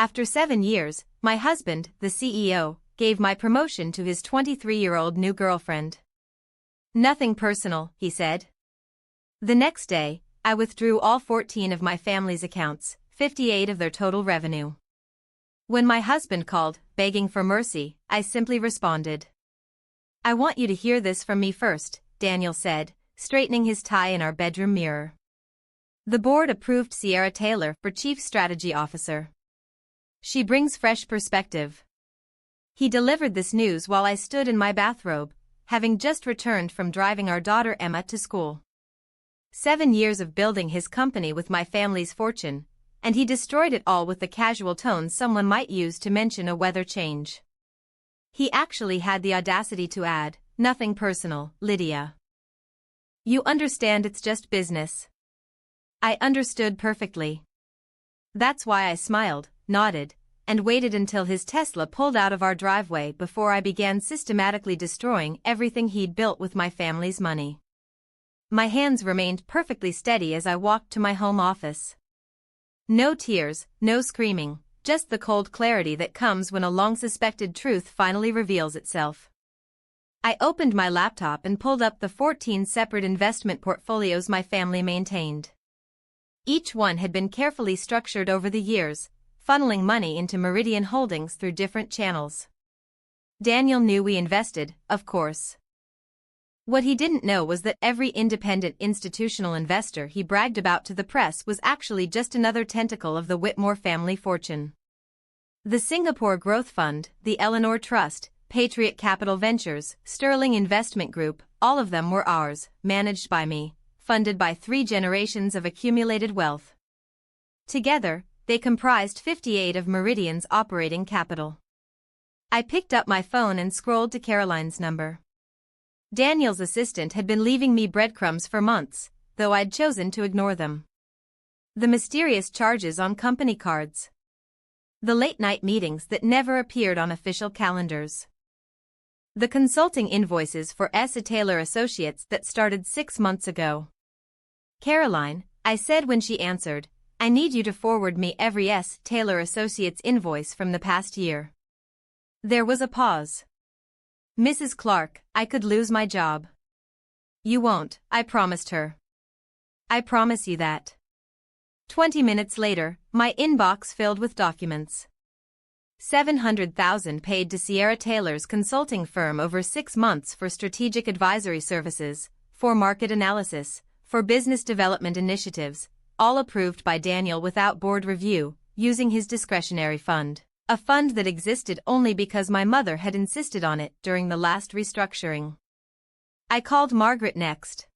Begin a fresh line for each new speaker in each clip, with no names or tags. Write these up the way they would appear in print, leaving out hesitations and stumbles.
After 7 years, my husband, the CEO, gave my promotion to his 23-year-old new girlfriend. Nothing personal, he said. The next day, I withdrew all 14 of my family's accounts, 58 of their total revenue. When my husband called, begging for mercy, I simply responded. "I want you to hear this from me first," Daniel said, straightening his tie in our bedroom mirror. "The board approved Sierra Taylor for Chief Strategy Officer. She brings fresh perspective." He delivered this news while I stood in my bathrobe, having just returned from driving our daughter Emma to school. 7 years of building his company with my family's fortune, and he destroyed it all with the casual tone someone might use to mention a weather change. He actually had the audacity to add, "Nothing personal, Lydia. You understand it's just business." I understood perfectly. That's why I smiled, nodded, and waited until his Tesla pulled out of our driveway before I began systematically destroying everything he'd built with my family's money. My hands remained perfectly steady as I walked to my home office. No tears, no screaming, just the cold clarity that comes when a long-suspected truth finally reveals itself. I opened my laptop and pulled up the 14 separate investment portfolios my family maintained. Each one had been carefully structured over the years, funneling money into Meridian Holdings through different channels. Daniel knew we invested, of course. What he didn't know was that every independent institutional investor he bragged about to the press was actually just another tentacle of the Whitmore family fortune. The Singapore Growth Fund, the Eleanor Trust, Patriot Capital Ventures, Sterling Investment Group, all of them were ours, managed by me, funded by 3 generations of accumulated wealth. Together, they comprised 58 of Meridian's operating capital. I picked up my phone and scrolled to Caroline's number. Daniel's assistant had been leaving me breadcrumbs for months, though I'd chosen to ignore them. The mysterious charges on company cards. The late-night meetings that never appeared on official calendars. The consulting invoices for S. Taylor Associates that started 6 months ago. "Caroline," I said when she answered, "I need you to forward me every S. Taylor Associates invoice from the past year." There was a pause. "Mrs. Clark, I could lose my job." "You won't," I promised her. "I promise you that." 20 minutes later, my inbox filled with documents. $700,000 paid to Sierra Taylor's consulting firm over 6 months for strategic advisory services, for market analysis, for business development initiatives, all approved by Daniel without board review, using his discretionary fund. A fund that existed only because my mother had insisted on it during the last restructuring. I called Margaret next.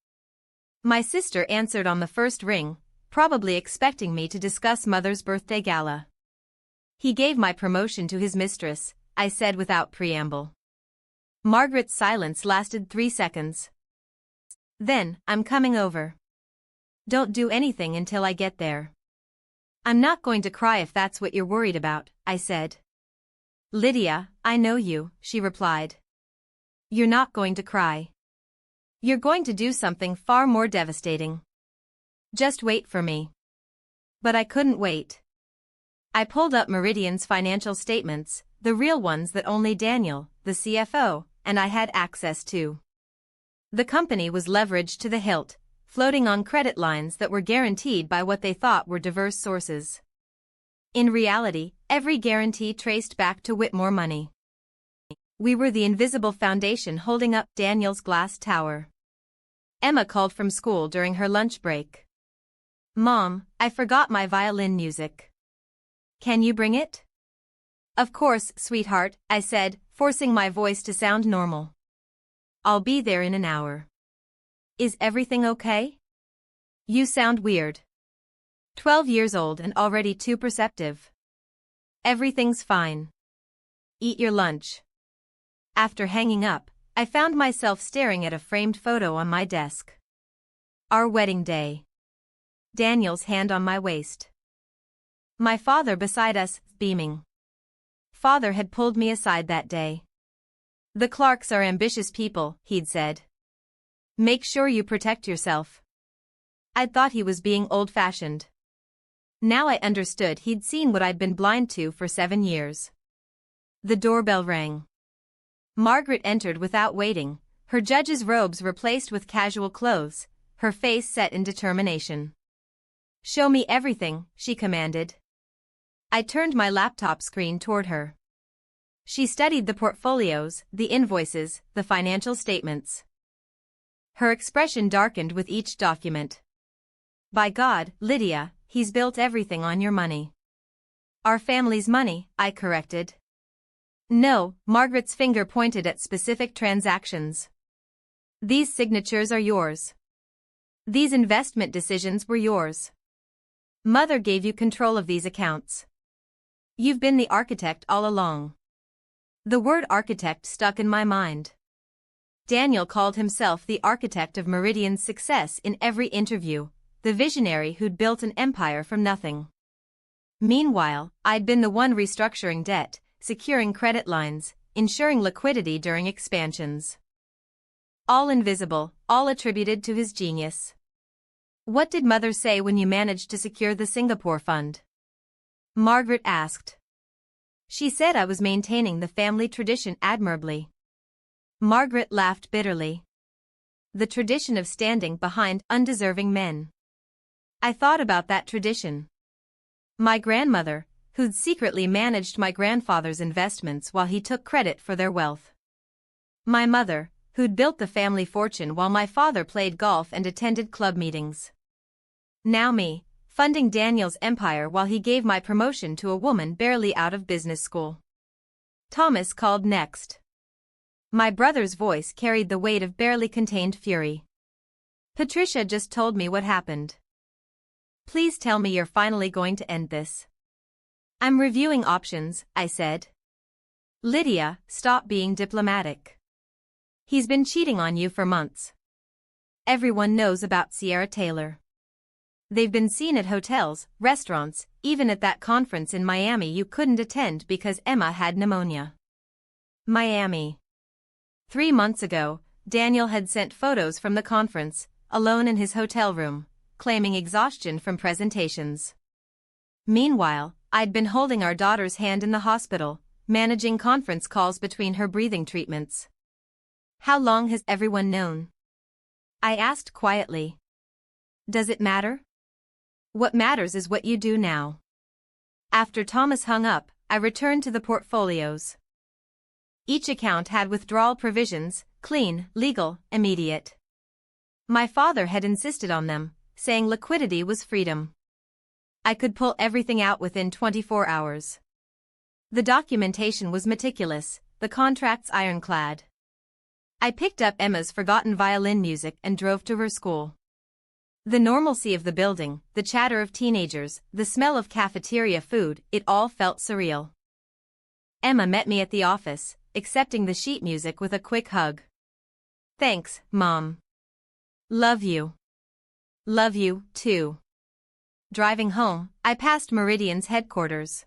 My sister answered on the first ring, probably expecting me to discuss Mother's birthday gala. "He gave my promotion to his mistress," I said without preamble. Margaret's silence lasted 3 seconds. "Then, I'm coming over. Don't do anything until I get there." "I'm not going to cry if that's what you're worried about," I said. "Lydia, I know you," she replied. "You're not going to cry. You're going to do something far more devastating. Just wait for me." But I couldn't wait. I pulled up Meridian's financial statements, the real ones that only Daniel, the CFO, and I had access to. The company was leveraged to the hilt, floating on credit lines that were guaranteed by what they thought were diverse sources. In reality, every guarantee traced back to Whitmore money. We were the invisible foundation holding up Daniel's glass tower. Emma called from school during her lunch break. "Mom, I forgot my violin music. Can you bring it?" "Of course, sweetheart," I said, forcing my voice to sound normal. "I'll be there in an hour." "Is everything okay? You sound weird." 12 years old and already too perceptive. "Everything's fine. Eat your lunch." After hanging up, I found myself staring at a framed photo on my desk. Our wedding day. Daniel's hand on my waist. My father beside us, beaming. Father had pulled me aside that day. "The Clarks are ambitious people," he'd said. "Make sure you protect yourself." I'd thought he was being old-fashioned. Now I understood he'd seen what I'd been blind to for 7 years. The doorbell rang. Margaret entered without waiting, her judge's robes replaced with casual clothes, her face set in determination. "Show me everything," she commanded. I turned my laptop screen toward her. She studied the portfolios, the invoices, the financial statements. Her expression darkened with each document. "By God, Lydia, he's built everything on your money." "Our family's money," I corrected. "No," Margaret's finger pointed at specific transactions. "These signatures are yours. These investment decisions were yours. Mother gave you control of these accounts. You've been the architect all along." The word architect stuck in my mind. Daniel called himself the architect of Meridian's success in every interview, the visionary who'd built an empire from nothing. Meanwhile, I'd been the one restructuring debt, securing credit lines, ensuring liquidity during expansions. All invisible, all attributed to his genius. "What did Mother say when you managed to secure the Singapore fund?" Margaret asked. "She said I was maintaining the family tradition admirably." Margaret laughed bitterly. "The tradition of standing behind undeserving men. I thought about that tradition. My grandmother, who'd secretly managed my grandfather's investments while he took credit for their wealth. My mother, who'd built the family fortune while my father played golf and attended club meetings. Now me, funding Daniel's empire while he gave my promotion to a woman barely out of business school." Thomas called next. My brother's voice carried the weight of barely contained fury. "Patricia just told me what happened. Please tell me you're finally going to end this." "I'm reviewing options," I said. "Lydia, stop being diplomatic. He's been cheating on you for months. Everyone knows about Sierra Taylor. They've been seen at hotels, restaurants, even at that conference in Miami you couldn't attend because Emma had pneumonia." Miami. 3 months ago, Daniel had sent photos from the conference, alone in his hotel room, claiming exhaustion from presentations. Meanwhile, I'd been holding our daughter's hand in the hospital, managing conference calls between her breathing treatments. "How long has everyone known?" I asked quietly. "Does it matter? What matters is what you do now." After Thomas hung up, I returned to the portfolios. Each account had withdrawal provisions, clean, legal, immediate. My father had insisted on them, saying liquidity was freedom. I could pull everything out within 24 hours. The documentation was meticulous, the contracts ironclad. I picked up Emma's forgotten violin music and drove to her school. The normalcy of the building, the chatter of teenagers, the smell of cafeteria food, it all felt surreal. Emma met me at the office, accepting the sheet music with a quick hug. "Thanks, Mom. Love you." "Love you, too." Driving home, I passed Meridian's headquarters.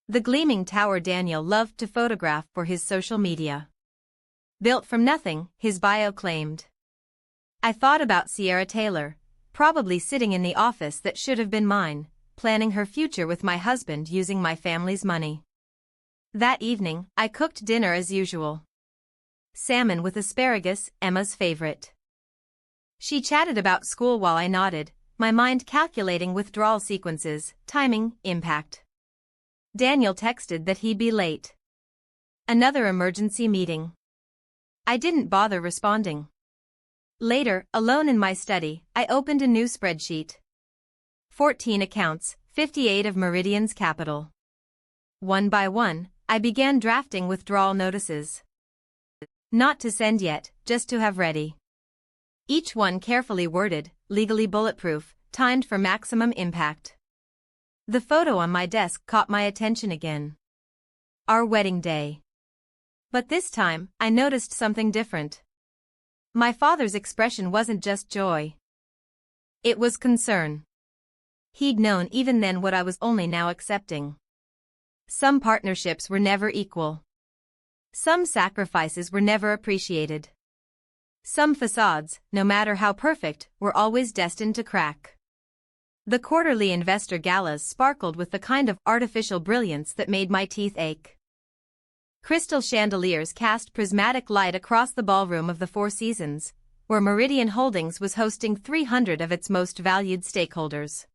The gleaming tower Daniel loved to photograph for his social media. Built from nothing, his bio claimed. I thought about Sierra Taylor, probably sitting in the office that should have been mine, planning her future with my husband using my family's money. That evening, I cooked dinner as usual. Salmon with asparagus, Emma's favorite. She chatted about school while I nodded, my mind calculating withdrawal sequences, timing, impact. Daniel texted that he'd be late. Another emergency meeting. I didn't bother responding. Later, alone in my study, I opened a new spreadsheet. 14 accounts, 58 of Meridian's capital. One by one, I began drafting withdrawal notices. Not to send yet, just to have ready. Each one carefully worded, legally bulletproof, timed for maximum impact. The photo on my desk caught my attention again. Our wedding day. But this time, I noticed something different. My father's expression wasn't just joy. It was concern. He'd known even then what I was only now accepting. Some partnerships were never equal. Some sacrifices were never appreciated. Some facades, no matter how perfect, were always destined to crack. The quarterly investor galas sparkled with the kind of artificial brilliance that made my teeth ache. Crystal chandeliers cast prismatic light across the ballroom of the Four Seasons, where Meridian Holdings was hosting 300 of its most valued stakeholders.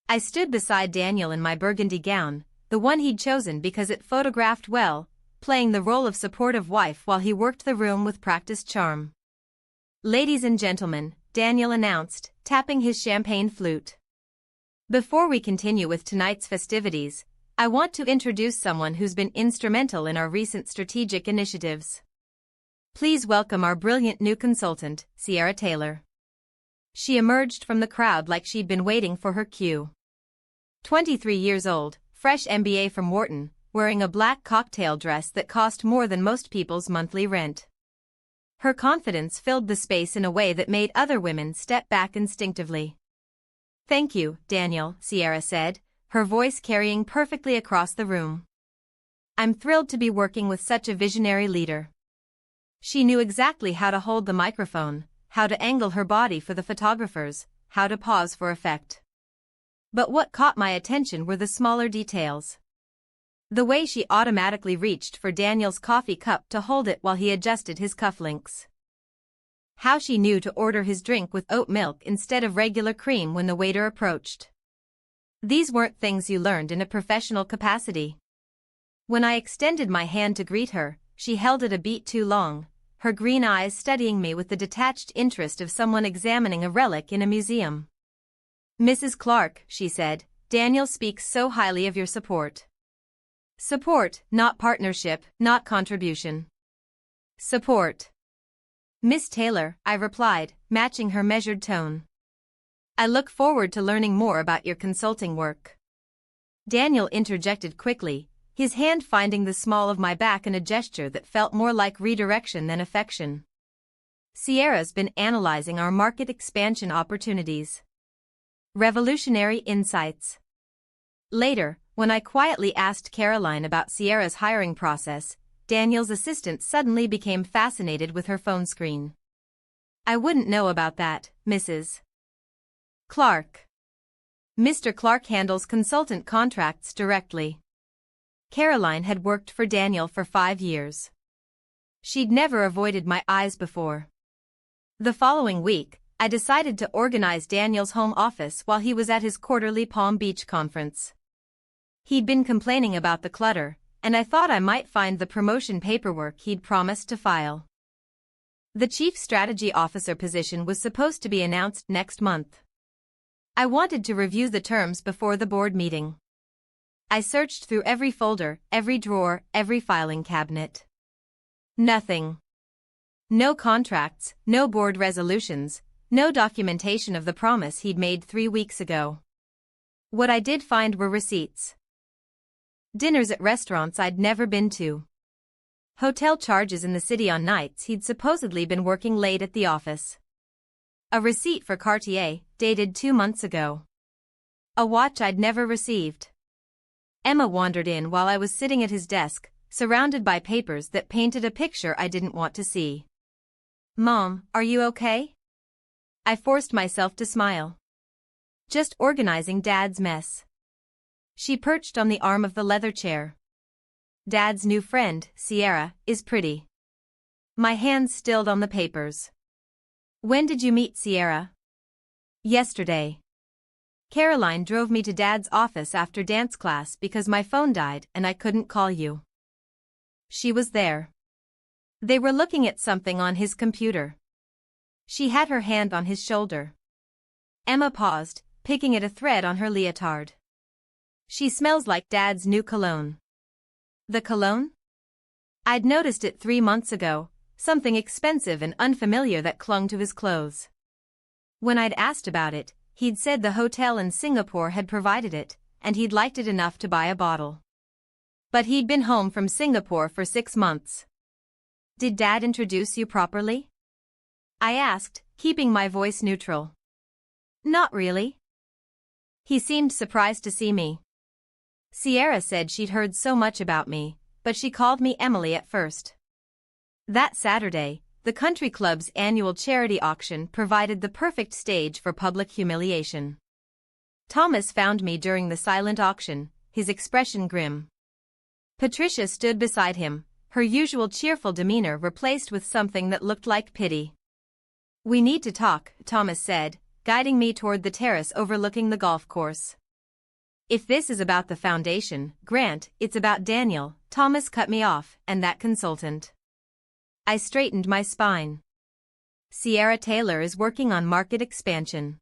I stood beside Daniel in my burgundy gown, the one he'd chosen because it photographed well, playing the role of supportive wife while he worked the room with practiced charm. "Ladies and gentlemen," Daniel announced, tapping his champagne flute. "Before we continue with tonight's festivities, I want to introduce someone who's been instrumental in our recent strategic initiatives. Please welcome our brilliant new consultant, Sierra Taylor." She emerged from the crowd like she'd been waiting for her cue. 23 years old, fresh MBA from Wharton, wearing a black cocktail dress that cost more than most people's monthly rent. Her confidence filled the space in a way that made other women step back instinctively. "Thank you, Daniel," Sierra said, her voice carrying perfectly across the room. "I'm thrilled to be working with such a visionary leader." She knew exactly how to hold the microphone, how to angle her body for the photographers, how to pause for effect. But what caught my attention were the smaller details. The way she automatically reached for Daniel's coffee cup to hold it while he adjusted his cufflinks. How she knew to order his drink with oat milk instead of regular cream when the waiter approached. These weren't things you learned in a professional capacity. When I extended my hand to greet her, she held it a beat too long, her green eyes studying me with the detached interest of someone examining a relic in a museum. "Mrs. Clark," she said, "Daniel speaks so highly of your support." "Support, not partnership, not contribution. Support." "Miss Taylor," I replied, matching her measured tone. "I look forward to learning more about your consulting work." Daniel interjected quickly, his hand finding the small of my back in a gesture that felt more like redirection than affection. "Sierra's been analyzing our market expansion opportunities. Revolutionary insights." Later, when I quietly asked Caroline about Sierra's hiring process, Daniel's assistant suddenly became fascinated with her phone screen. "I wouldn't know about that, Mrs. Clark. Mr. Clark handles consultant contracts directly." Caroline had worked for Daniel for 5 years. She'd never avoided my eyes before. The following week, I decided to organize Daniel's home office while he was at his quarterly Palm Beach conference. He'd been complaining about the clutter, and I thought I might find the promotion paperwork he'd promised to file. The Chief Strategy Officer position was supposed to be announced next month. I wanted to review the terms before the board meeting. I searched through every folder, every drawer, every filing cabinet. Nothing. No contracts, no board resolutions, no documentation of the promise he'd made 3 weeks ago. What I did find were receipts. Dinners at restaurants I'd never been to. Hotel charges in the city on nights he'd supposedly been working late at the office. A receipt for Cartier, dated 2 months ago. A watch I'd never received. Emma wandered in while I was sitting at his desk, surrounded by papers that painted a picture I didn't want to see. "Mom, are you okay?" I forced myself to smile. "Just organizing Dad's mess." She perched on the arm of the leather chair. "Dad's new friend, Sierra, is pretty." My hands stilled on the papers. "When did you meet Sierra?" "Yesterday. Caroline drove me to Dad's office after dance class because my phone died and I couldn't call you." She was there. They were looking at something on his computer. She had her hand on his shoulder. Emma paused, picking at a thread on her leotard. "She smells like Dad's new cologne." "The cologne?" I'd noticed it 3 months ago, something expensive and unfamiliar that clung to his clothes. When I'd asked about it, he'd said the hotel in Singapore had provided it, and he'd liked it enough to buy a bottle. But he'd been home from Singapore for 6 months. "Did Dad introduce you properly?" I asked, keeping my voice neutral. "Not really." He seemed surprised to see me. "Sierra said she'd heard so much about me, but she called me Emily at first." That Saturday, the country club's annual charity auction provided the perfect stage for public humiliation. Thomas found me during the silent auction, his expression grim. Patricia stood beside him, her usual cheerful demeanor replaced with something that looked like pity. "We need to talk," Thomas said, guiding me toward the terrace overlooking the golf course. "If this is about the foundation, Grant, it's about Daniel," Thomas cut me off, "and that consultant." I straightened my spine. "Sierra Taylor is working on market expansion."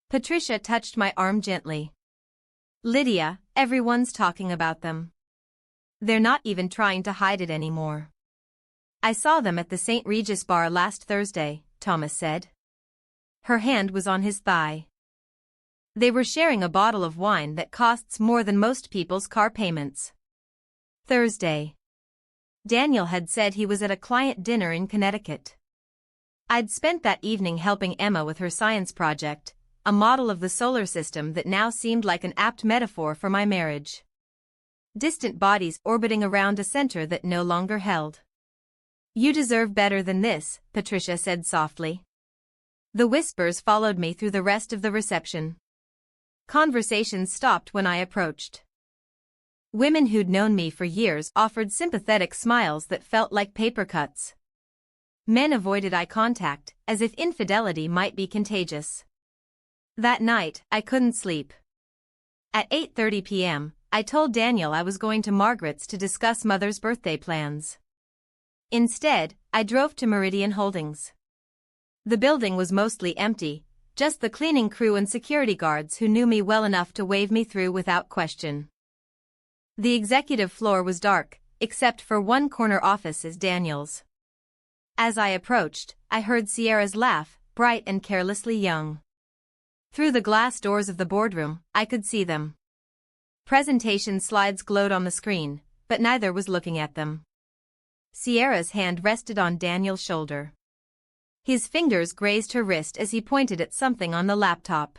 Patricia touched my arm gently. "Lydia, everyone's talking about them. They're not even trying to hide it anymore." "I saw them at the St. Regis bar last Thursday," Thomas said. Her hand was on his thigh. "They were sharing a bottle of wine that costs more than most people's car payments." Thursday. Daniel had said he was at a client dinner in Connecticut. I'd spent that evening helping Emma with her science project, a model of the solar system that now seemed like an apt metaphor for my marriage. Distant bodies orbiting around a center that no longer held. "You deserve better than this," Patricia said softly. The whispers followed me through the rest of the reception. Conversations stopped when I approached. Women who'd known me for years offered sympathetic smiles that felt like paper cuts. Men avoided eye contact, as if infidelity might be contagious. That night, I couldn't sleep. At 8:30 p.m., I told Daniel I was going to Margaret's to discuss Mother's birthday plans. Instead, I drove to Meridian Holdings. The building was mostly empty, just the cleaning crew and security guards who knew me well enough to wave me through without question. The executive floor was dark, except for one corner office as Daniel's. As I approached, I heard Sierra's laugh, bright and carelessly young. Through the glass doors of the boardroom, I could see them. Presentation slides glowed on the screen, but neither was looking at them. Sierra's hand rested on Daniel's shoulder. His fingers grazed her wrist as he pointed at something on the laptop.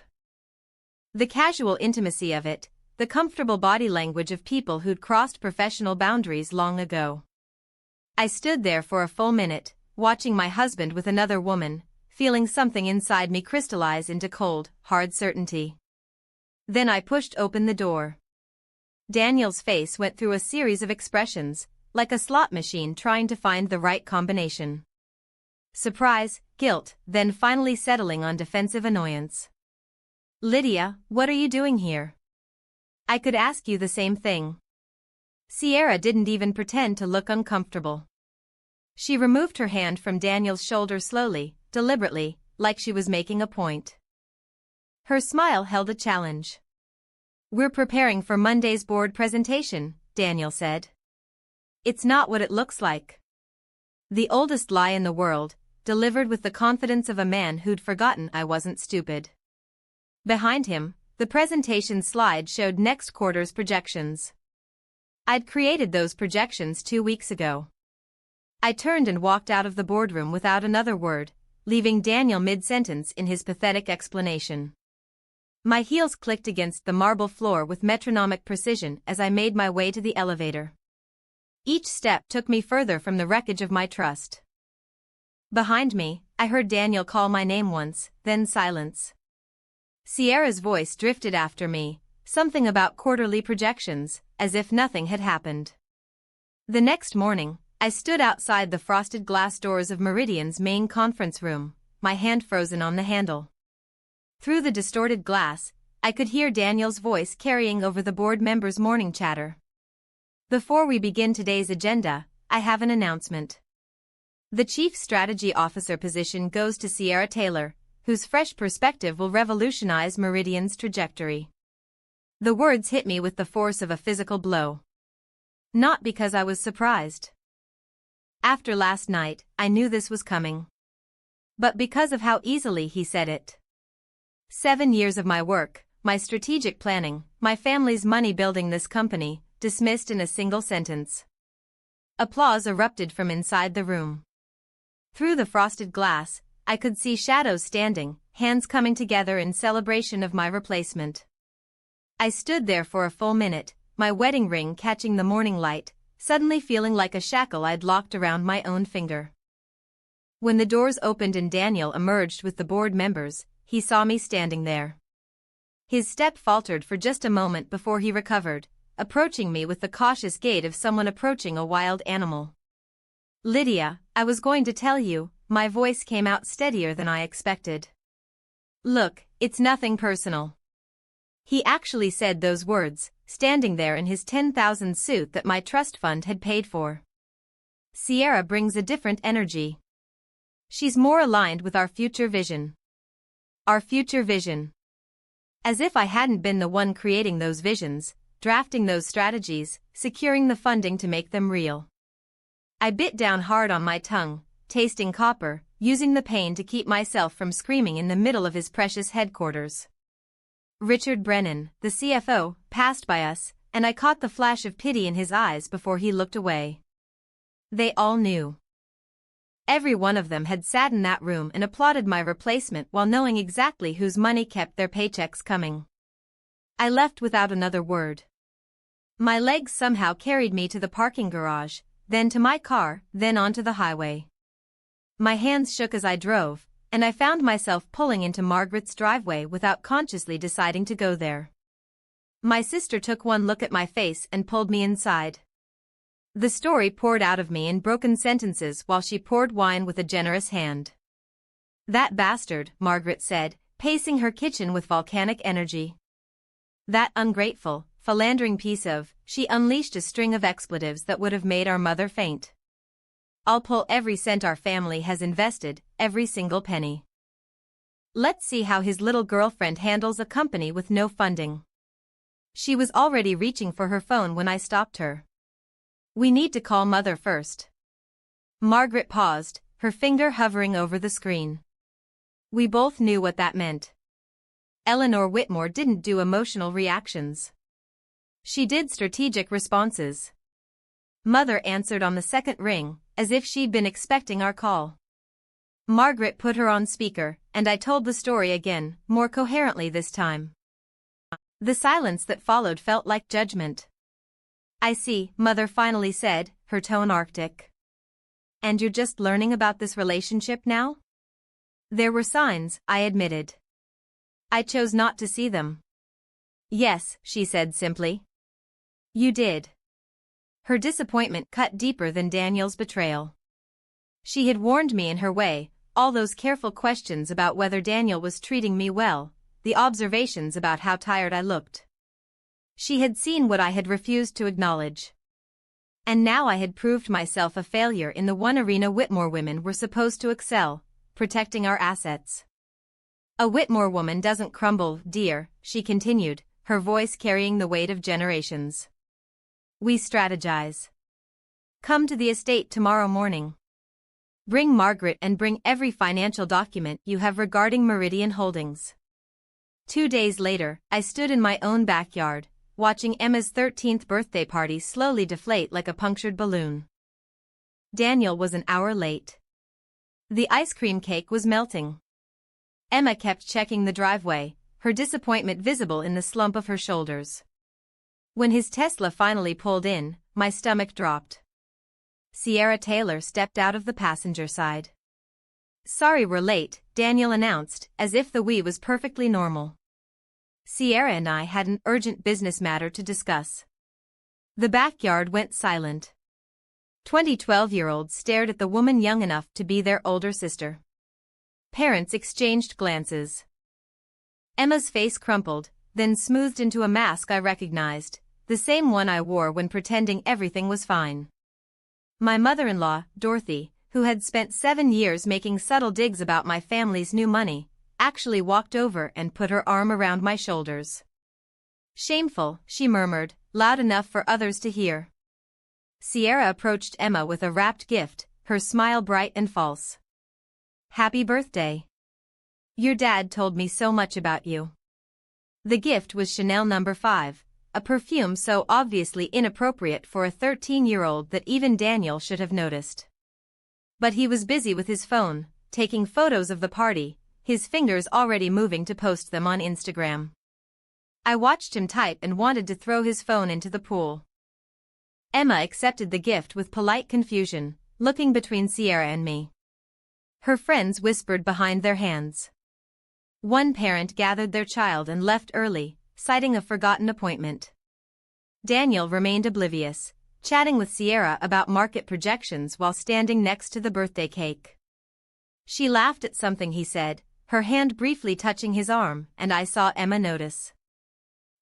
The casual intimacy of it, the comfortable body language of people who'd crossed professional boundaries long ago. I stood there for a full minute, watching my husband with another woman, feeling something inside me crystallize into cold, hard certainty. Then I pushed open the door. Daniel's face went through a series of expressions, like a slot machine trying to find the right combination. Surprise, guilt, then finally settling on defensive annoyance. "Lydia, what are you doing here? I could ask you the same thing." Sierra didn't even pretend to look uncomfortable. She removed her hand from Daniel's shoulder slowly, deliberately, like she was making a point. Her smile held a challenge. "We're preparing for Monday's board presentation," Daniel said. "It's not what it looks like." The oldest lie in the world, delivered with the confidence of a man who'd forgotten I wasn't stupid. Behind him, the presentation slide showed next quarter's projections. I'd created those projections 2 weeks ago. I turned and walked out of the boardroom without another word, leaving Daniel mid-sentence in his pathetic explanation. My heels clicked against the marble floor with metronomic precision as I made my way to the elevator. Each step took me further from the wreckage of my trust. Behind me, I heard Daniel call my name once, then silence. Sierra's voice drifted after me, something about quarterly projections, as if nothing had happened. The next morning, I stood outside the frosted glass doors of Meridian's main conference room, my hand frozen on the handle. Through the distorted glass, I could hear Daniel's voice carrying over the board members' morning chatter. "Before we begin today's agenda, I have an announcement. The Chief Strategy Officer position goes to Sierra Taylor, whose fresh perspective will revolutionize Meridian's trajectory." The words hit me with the force of a physical blow. Not because I was surprised. After last night, I knew this was coming. But because of how easily he said it. 7 years of my work, my strategic planning, my family's money building this company, dismissed in a single sentence. Applause erupted from inside the room. Through the frosted glass, I could see shadows standing, hands coming together in celebration of my replacement. I stood there for a full minute, my wedding ring catching the morning light, suddenly feeling like a shackle I'd locked around my own finger. When the doors opened and Daniel emerged with the board members, he saw me standing there. His step faltered for just a moment before he recovered, approaching me with the cautious gait of someone approaching a wild animal. "Lydia, I was going to tell you," my voice came out steadier than I expected. "Look, it's nothing personal." He actually said those words, standing there in his 10,000 suit that my trust fund had paid for. Sierra brings a different energy. She's more aligned with our future vision. Our future vision. As if I hadn't been the one creating those visions, drafting those strategies, securing the funding to make them real. I bit down hard on my tongue, tasting copper, using the pain to keep myself from screaming in the middle of his precious headquarters. Richard Brennan, the CFO, passed by us, and I caught the flash of pity in his eyes before he looked away. They all knew. Every one of them had sat in that room and applauded my replacement while knowing exactly whose money kept their paychecks coming. I left without another word. My legs somehow carried me to the parking garage, then to my car, then onto the highway. My hands shook as I drove, and I found myself pulling into Margaret's driveway without consciously deciding to go there. My sister took one look at my face and pulled me inside. The story poured out of me in broken sentences while she poured wine with a generous hand. "That bastard," Margaret said, pacing her kitchen with volcanic energy. "That ungrateful, philandering piece of," she unleashed a string of expletives that would have made our mother faint. "I'll pull every cent our family has invested, every single penny. Let's see how his little girlfriend handles a company with no funding." She was already reaching for her phone when I stopped her. "We need to call Mother first." Margaret paused, her finger hovering over the screen. We both knew what that meant. Eleanor Whitmore didn't do emotional reactions. She did strategic responses. Mother answered on the second ring, as if she'd been expecting our call. Margaret put her on speaker, and I told the story again, more coherently this time. The silence that followed felt like judgment. "I see," Mother finally said, her tone arctic. "And you're just learning about this relationship now?" "There were signs," I admitted. "I chose not to see them." "Yes," she said simply. "You did." Her disappointment cut deeper than Daniel's betrayal. She had warned me in her way, all those careful questions about whether Daniel was treating me well, the observations about how tired I looked. She had seen what I had refused to acknowledge. And now I had proved myself a failure in the one arena Whitmore women were supposed to excel, protecting our assets. "A Whitmore woman doesn't crumble, dear," she continued, her voice carrying the weight of generations. "We strategize. Come to the estate tomorrow morning. Bring Margaret and bring every financial document you have regarding Meridian Holdings." 2 days later, I stood in my own backyard, watching Emma's 13th birthday party slowly deflate like a punctured balloon. Daniel was an hour late. The ice cream cake was melting. Emma kept checking the driveway, her disappointment visible in the slump of her shoulders. When his Tesla finally pulled in, my stomach dropped. Sierra Taylor stepped out of the passenger side. "Sorry we're late," Daniel announced, as if the we was perfectly normal. Sierra and I had an urgent business matter to discuss. The backyard went silent. 20 12-year-olds stared at the woman young enough to be their older sister. Parents exchanged glances. Emma's face crumpled, then smoothed into a mask I recognized, the same one I wore when pretending everything was fine. My mother-in-law, Dorothy, who had spent 7 years making subtle digs about my family's new money, actually walked over and put her arm around my shoulders. "Shameful," she murmured, loud enough for others to hear. Sierra approached Emma with a wrapped gift, her smile bright and false. "Happy birthday. Your dad told me so much about you." The gift was Chanel No. 5, a perfume so obviously inappropriate for a 13-year-old that even Daniel should have noticed. But he was busy with his phone, taking photos of the party, his fingers already moving to post them on Instagram. I watched him type and wanted to throw his phone into the pool. Emma accepted the gift with polite confusion, looking between Sierra and me. Her friends whispered behind their hands. One parent gathered their child and left early, citing a forgotten appointment. Daniel remained oblivious, chatting with Sierra about market projections while standing next to the birthday cake. She laughed at something he said, her hand briefly touching his arm, and I saw Emma notice.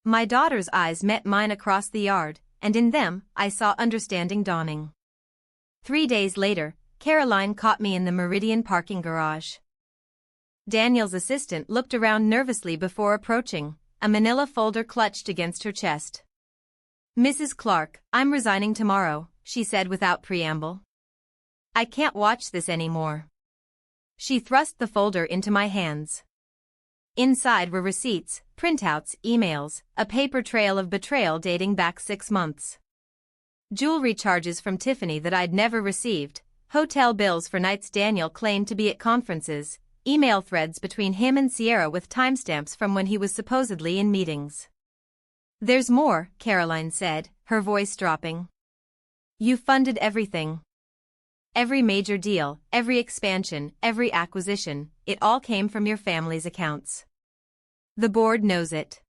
My daughter's eyes met mine across the yard, and in them, I saw understanding dawning. 3 days later, Caroline caught me in the Meridian parking garage. Daniel's assistant looked around nervously before approaching, a manila folder clutched against her chest. "Mrs. Clark, I'm resigning tomorrow," she said without preamble. "I can't watch this anymore." She thrust the folder into my hands. Inside were receipts, printouts, emails, a paper trail of betrayal dating back 6 months. Jewelry charges from Tiffany that I'd never received, hotel bills for nights Daniel claimed to be at conferences, email threads between him and Sierra with timestamps from when he was supposedly in meetings. "There's more," Caroline said, her voice dropping. "You funded everything. Every major deal, every expansion, every acquisition, it all came from your family's accounts. The board knows it.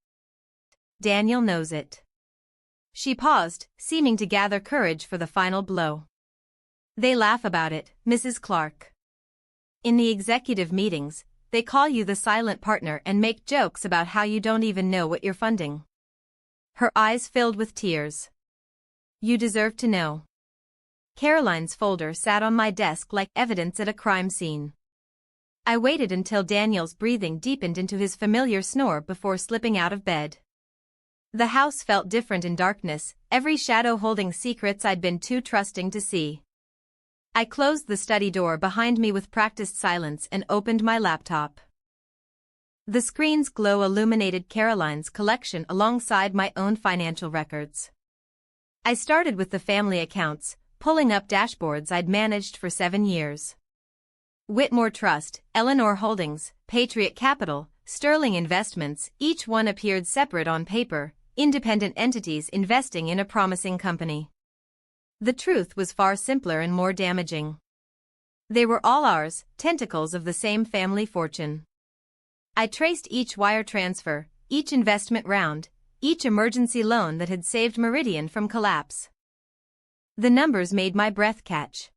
Daniel knows it." She paused, seeming to gather courage for the final blow. "They laugh about it, Mrs. Clark. In the executive meetings, they call you the silent partner and make jokes about how you don't even know what you're funding." Her eyes filled with tears. "You deserve to know." Caroline's folder sat on my desk like evidence at a crime scene. I waited until Daniel's breathing deepened into his familiar snore before slipping out of bed. The house felt different in darkness, every shadow holding secrets I'd been too trusting to see. I closed the study door behind me with practiced silence and opened my laptop. The screen's glow illuminated Caroline's collection alongside my own financial records. I started with the family accounts, pulling up dashboards I'd managed for 7 years. Whitmore Trust, Eleanor Holdings, Patriot Capital, Sterling Investments, each one appeared separate on paper, independent entities investing in a promising company. The truth was far simpler and more damaging. They were all ours, tentacles of the same family fortune. I traced each wire transfer, each investment round, each emergency loan that had saved Meridian from collapse. The numbers made my breath catch.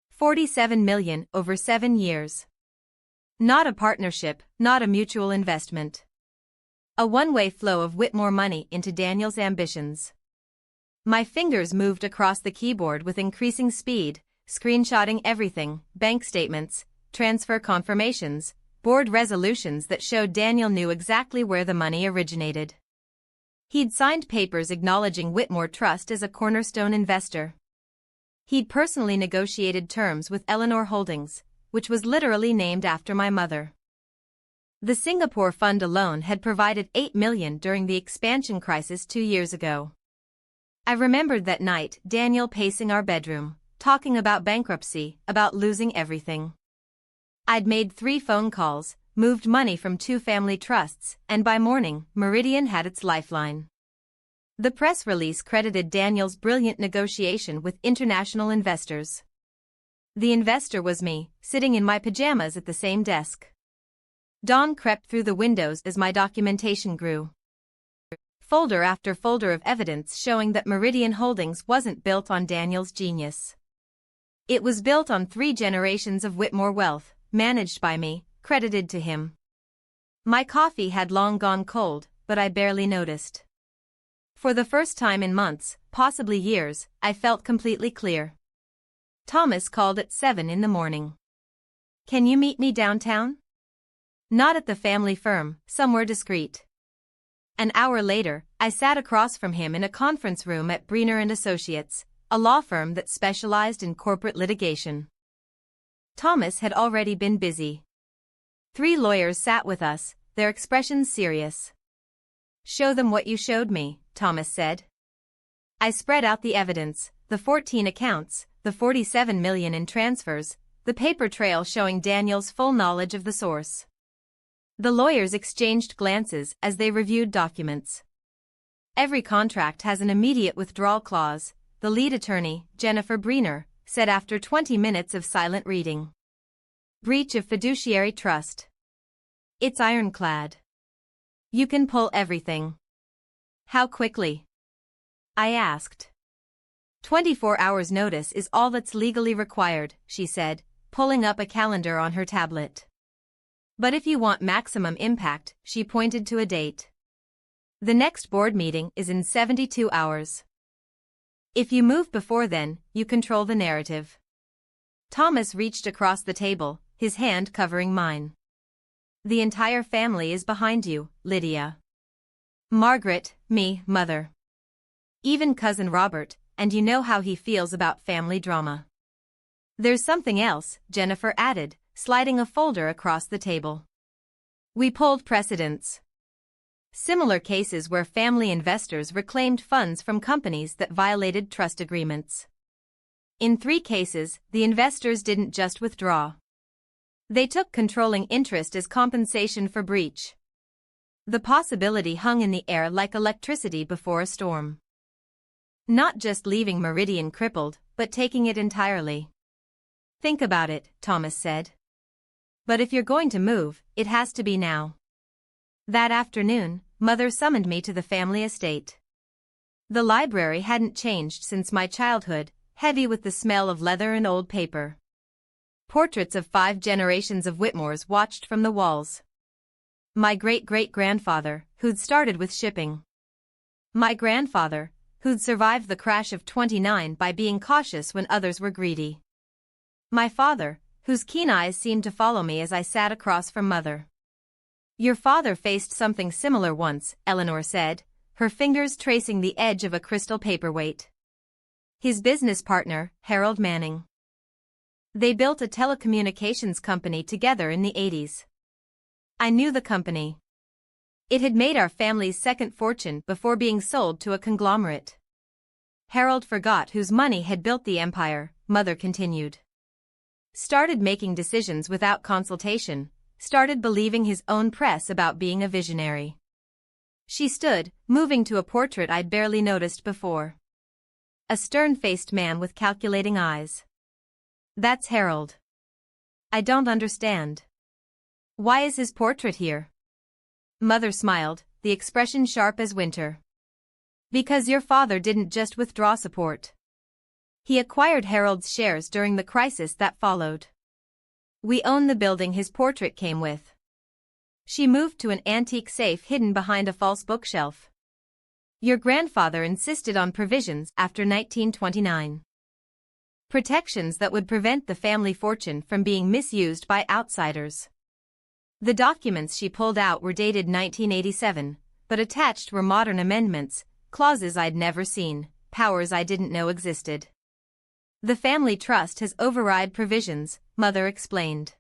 47 million over 7 years. Not a partnership, not a mutual investment. A one-way flow of Whitmore money into Daniel's ambitions. My fingers moved across the keyboard with increasing speed, screenshotting everything, bank statements, transfer confirmations, board resolutions that showed Daniel knew exactly where the money originated. He'd signed papers acknowledging Whitmore Trust as a cornerstone investor. He'd personally negotiated terms with Eleanor Holdings, which was literally named after my mother. The Singapore fund alone had provided $8 million during the expansion crisis 2 years ago. I remembered that night, Daniel pacing our bedroom, talking about bankruptcy, about losing everything. I'd made 3 phone calls, moved money from 2 family trusts, and by morning, Meridian had its lifeline. The press release credited Daniel's brilliant negotiation with international investors. The investor was me, sitting in my pajamas at the same desk. Dawn crept through the windows as my documentation grew. Folder after folder of evidence showing that Meridian Holdings wasn't built on Daniel's genius. It was built on 3 generations of Whitmore wealth, managed by me, credited to him. My coffee had long gone cold, but I barely noticed. For the first time in months, possibly years, I felt completely clear. Thomas called at 7 in the morning. "Can you meet me downtown?" Not at the family firm, somewhere discreet. An hour later, I sat across from him in a conference room at Breener & Associates, a law firm that specialized in corporate litigation. Thomas had already been busy. 3 lawyers sat with us, their expressions serious. "Show them what you showed me," Thomas said. I spread out the evidence, the 14 accounts, the 47 million in transfers, the paper trail showing Daniel's full knowledge of the source. The lawyers exchanged glances as they reviewed documents. "Every contract has an immediate withdrawal clause," the lead attorney, Jennifer Breener, said after 20 minutes of silent reading. "Breach of fiduciary trust." It's ironclad. You can pull everything. How quickly? I asked. 24 hours notice is all that's legally required, she said, pulling up a calendar on her tablet. But if you want maximum impact, she pointed to a date. The next board meeting is in 72 hours. If you move before then, you control the narrative. Thomas reached across the table, his hand covering mine. The entire family is behind you, Lydia. Margaret, me, Mother. Even Cousin Robert, and you know how he feels about family drama. There's something else, Jennifer added, sliding a folder across the table. We pulled precedents. Similar cases where family investors reclaimed funds from companies that violated trust agreements. In 3 cases, the investors didn't just withdraw. They took controlling interest as compensation for breach. The possibility hung in the air like electricity before a storm. Not just leaving Meridian crippled, but taking it entirely. Think about it, Thomas said. But if you're going to move, it has to be now. That afternoon, Mother summoned me to the family estate. The library hadn't changed since my childhood, heavy with the smell of leather and old paper. Portraits of 5 generations of Whitmores watched from the walls. My great-great-grandfather, who'd started with shipping. My grandfather, who'd survived the crash of '29 by being cautious when others were greedy. My father, whose keen eyes seemed to follow me as I sat across from Mother. Your father faced something similar once, Eleanor said, her fingers tracing the edge of a crystal paperweight. His business partner, Harold Manning. They built a telecommunications company together in the '80s. I knew the company. It had made our family's second fortune before being sold to a conglomerate. Harold forgot whose money had built the empire, Mother continued. Started making decisions without consultation, started believing his own press about being a visionary. She stood, moving to a portrait I'd barely noticed before. A stern-faced man with calculating eyes. That's Harold. I don't understand. Why is his portrait here? Mother smiled, the expression sharp as winter. Because your father didn't just withdraw support. He acquired Harold's shares during the crisis that followed. We own the building his portrait came with. She moved to an antique safe hidden behind a false bookshelf. Your grandfather insisted on provisions after 1929. Protections that would prevent the family fortune from being misused by outsiders. The documents she pulled out were dated 1987, but attached were modern amendments, clauses I'd never seen, powers I didn't know existed. The family trust has override provisions, Mother explained.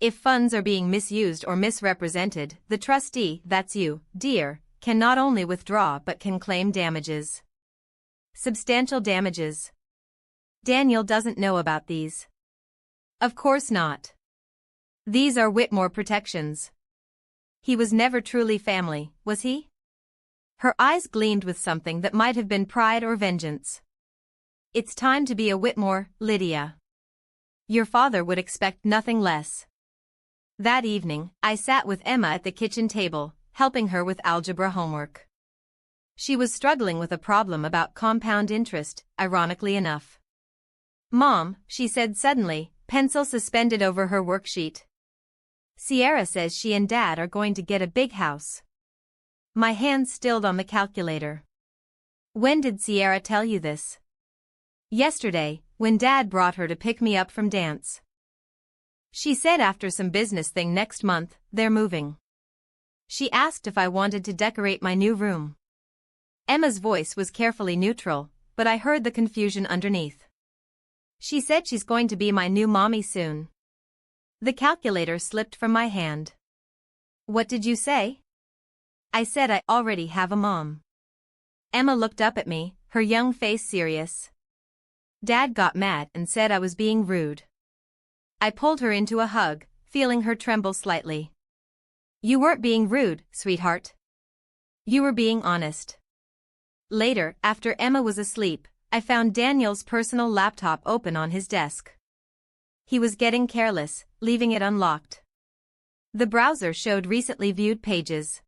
If funds are being misused or misrepresented, the trustee, that's you, dear, can not only withdraw but can claim damages. Substantial damages. Daniel doesn't know about these. Of course not. These are Whitmore protections. He was never truly family, was he? Her eyes gleamed with something that might have been pride or vengeance. It's time to be a Whitmore, Lydia. Your father would expect nothing less. That evening, I sat with Emma at the kitchen table, helping her with algebra homework. She was struggling with a problem about compound interest, ironically enough. Mom, she said suddenly, pencil suspended over her worksheet. Sierra says she and Dad are going to get a big house. My hands stilled on the calculator. When did Sierra tell you this? Yesterday, when Dad brought her to pick me up from dance. She said after some business thing next month, they're moving. She asked if I wanted to decorate my new room. Emma's voice was carefully neutral, but I heard the confusion underneath. She said she's going to be my new mommy soon. The calculator slipped from my hand. What did you say? I said I already have a mom. Emma looked up at me, her young face serious. Dad got mad and said I was being rude. I pulled her into a hug, feeling her tremble slightly. You weren't being rude, sweetheart. You were being honest. Later, after Emma was asleep, I found Daniel's personal laptop open on his desk. He was getting careless, leaving it unlocked. The browser showed recently viewed pages.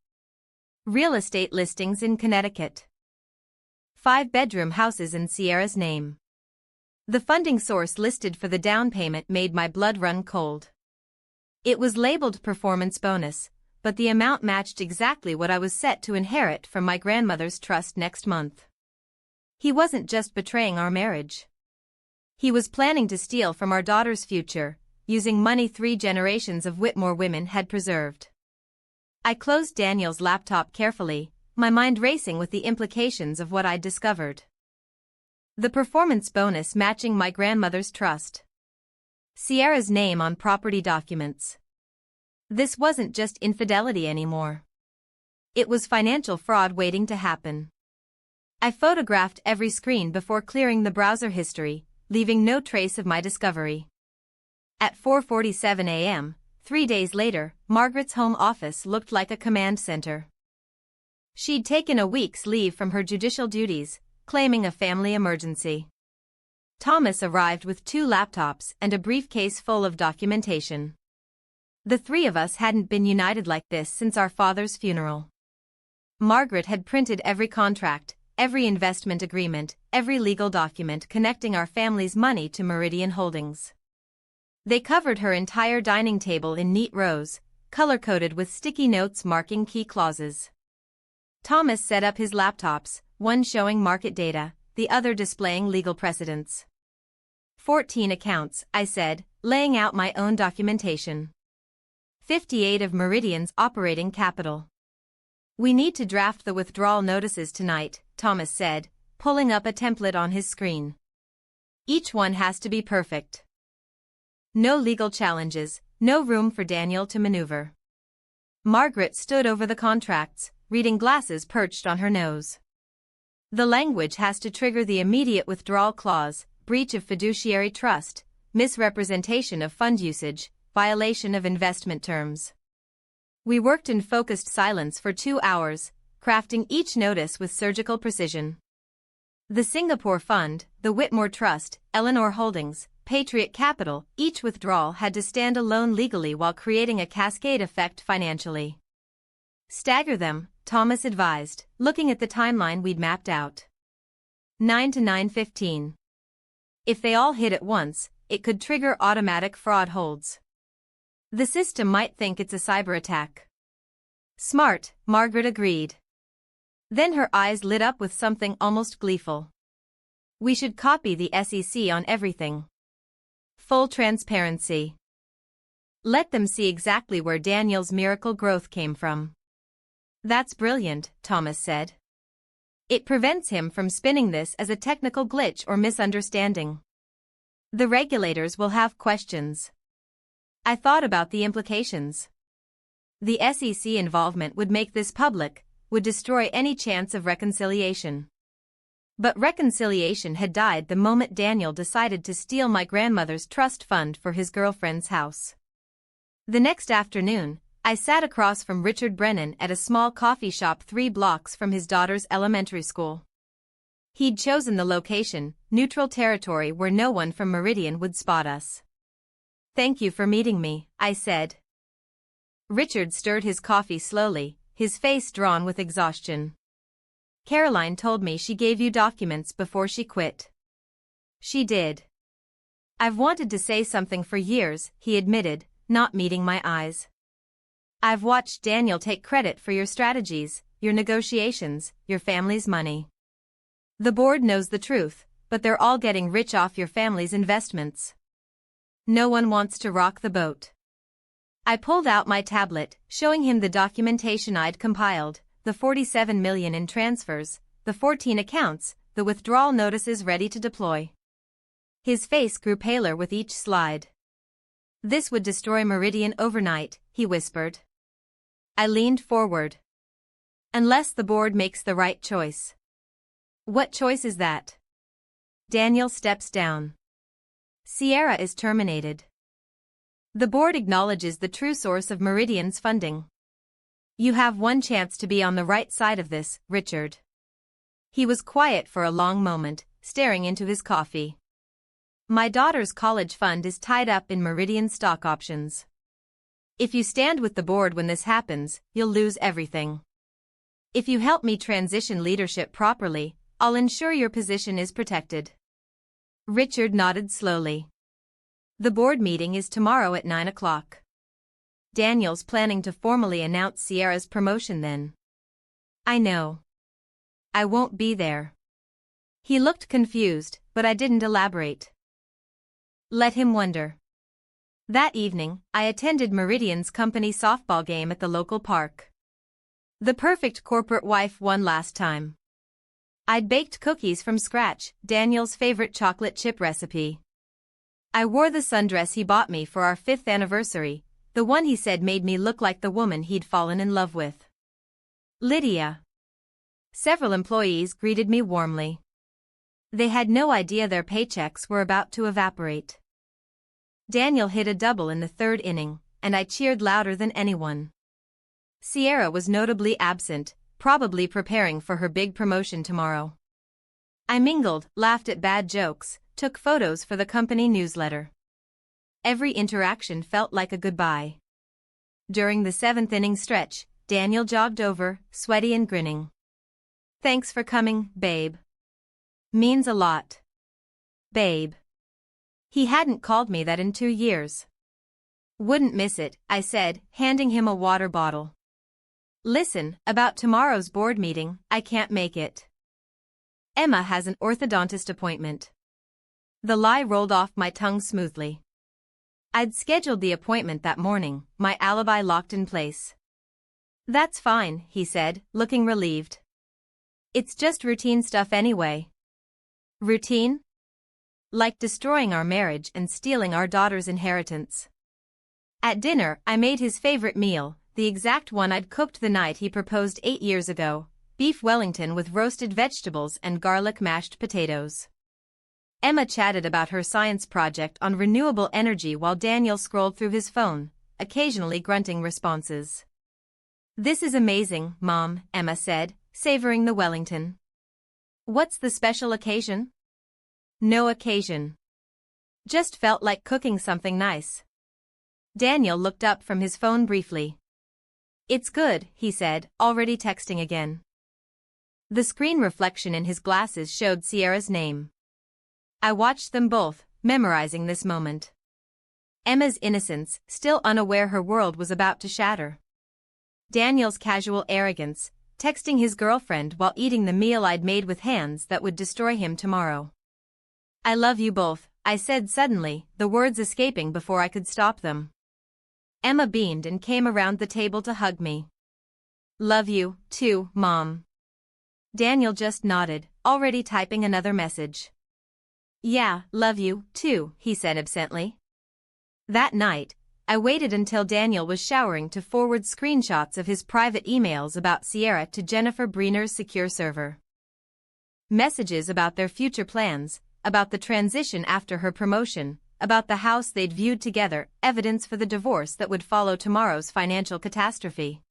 Real estate listings in Connecticut. 5-bedroom houses in Sierra's name. The funding source listed for the down payment made my blood run cold. It was labeled performance bonus, but the amount matched exactly what I was set to inherit from my grandmother's trust next month. He wasn't just betraying our marriage. He was planning to steal from our daughter's future, using money 3 generations of Whitmore women had preserved. I closed Daniel's laptop carefully, my mind racing with the implications of what I'd discovered. The performance bonus matching my grandmother's trust. Sierra's name on property documents. This wasn't just infidelity anymore. It was financial fraud waiting to happen. I photographed every screen before clearing the browser history, leaving no trace of my discovery. At 4:47 a.m., 3 days later, Margaret's home office looked like a command center. She'd taken a week's leave from her judicial duties, claiming a family emergency. Thomas arrived with 2 laptops and a briefcase full of documentation. The 3 of us hadn't been united like this since our father's funeral. Margaret had printed every contract, every investment agreement, every legal document connecting our family's money to Meridian Holdings. They covered her entire dining table in neat rows, color-coded with sticky notes marking key clauses. Thomas set up his laptops, one showing market data, the other displaying legal precedents. 14 accounts, I said, laying out my own documentation. 58 of Meridian's operating capital. We need to draft the withdrawal notices tonight, Thomas said, pulling up a template on his screen. Each one has to be perfect. No legal challenges, no room for Daniel to maneuver. Margaret stood over the contracts, reading glasses perched on her nose. The language has to trigger the immediate withdrawal clause, breach of fiduciary trust, misrepresentation of fund usage, violation of investment terms. We worked in focused silence for 2 hours, crafting each notice with surgical precision. The Singapore Fund, the Whitmore Trust, Eleanor Holdings, Patriot Capital, each withdrawal had to stand alone legally while creating a cascade effect financially. Stagger them, Thomas advised, looking at the timeline we'd mapped out. 9 to 9:15. If they all hit at once, it could trigger automatic fraud holds. The system might think it's a cyber attack. Smart, Margaret agreed. Then her eyes lit up with something almost gleeful. We should copy the SEC on everything. Full transparency. Let them see exactly where Daniel's miracle growth came from. That's brilliant, Thomas said. It prevents him from spinning this as a technical glitch or misunderstanding. The regulators will have questions. I thought about the implications. The SEC involvement would make this public, would destroy any chance of reconciliation. But reconciliation had died the moment Daniel decided to steal my grandmother's trust fund for his girlfriend's house. The next afternoon, I sat across from Richard Brennan at a small coffee shop 3 blocks from his daughter's elementary school. He'd chosen the location, neutral territory where no one from Meridian would spot us. Thank you for meeting me, I said. Richard stirred his coffee slowly, his face drawn with exhaustion. Caroline told me she gave you documents before she quit. She did. I've wanted to say something for years, he admitted, not meeting my eyes. I've watched Daniel take credit for your strategies, your negotiations, your family's money. The board knows the truth, but they're all getting rich off your family's investments. No one wants to rock the boat. I pulled out my tablet, showing him the documentation I'd compiled, the $47 million in transfers, the 14 accounts, the withdrawal notices ready to deploy. His face grew paler with each slide. This would destroy Meridian overnight, he whispered. I leaned forward. Unless the board makes the right choice. What choice is that? Daniel steps down. Sierra is terminated. The board acknowledges the true source of Meridian's funding. You have one chance to be on the right side of this, Richard. He was quiet for a long moment, staring into his coffee. My daughter's college fund is tied up in Meridian stock options. If you stand with the board when this happens, you'll lose everything. If you help me transition leadership properly, I'll ensure your position is protected. Richard nodded slowly. The board meeting is tomorrow at 9 o'clock. Daniel's planning to formally announce Sierra's promotion then. I know. I won't be there. He looked confused, but I didn't elaborate. Let him wonder. That evening, I attended Meridian's company softball game at the local park. The perfect corporate wife won last time. I'd baked cookies from scratch, Daniel's favorite chocolate chip recipe. I wore the sundress he bought me for our 5th anniversary, the one he said made me look like the woman he'd fallen in love with. Lydia. Several employees greeted me warmly. They had no idea their paychecks were about to evaporate. Daniel hit a double in the 3rd inning, and I cheered louder than anyone. Sierra was notably absent, probably preparing for her big promotion tomorrow. I mingled, laughed at bad jokes, took photos for the company newsletter. Every interaction felt like a goodbye. During the 7th inning stretch, Daniel jogged over, sweaty and grinning. Thanks for coming, babe. Means a lot. Babe. He hadn't called me that in 2 years. Wouldn't miss it, I said, handing him a water bottle. Listen, about tomorrow's board meeting, I can't make it. Emma has an orthodontist appointment. The lie rolled off my tongue smoothly. I'd scheduled the appointment that morning, my alibi locked in place. That's fine, he said, looking relieved. It's just routine stuff anyway. Routine? Like destroying our marriage and stealing our daughter's inheritance. At dinner, I made his favorite meal, the exact one I'd cooked the night he proposed 8 years ago, beef Wellington with roasted vegetables and garlic mashed potatoes. Emma chatted about her science project on renewable energy while Daniel scrolled through his phone, occasionally grunting responses. This is amazing, Mom, Emma said, savoring the Wellington. What's the special occasion? No occasion. Just felt like cooking something nice. Daniel looked up from his phone briefly. It's good, he said, already texting again. The screen reflection in his glasses showed Sierra's name. I watched them both, memorizing this moment. Emma's innocence, still unaware her world was about to shatter. Daniel's casual arrogance, texting his girlfriend while eating the meal I'd made with hands that would destroy him tomorrow. I love you both, I said suddenly, the words escaping before I could stop them. Emma beamed and came around the table to hug me. Love you, too, Mom. Daniel just nodded, already typing another message. Yeah, love you, too, he said absently. That night, I waited until Daniel was showering to forward screenshots of his private emails about Sierra to Jennifer Breener's secure server. Messages about their future plans, about the transition after her promotion, about the house they'd viewed together, evidence for the divorce that would follow tomorrow's financial catastrophe.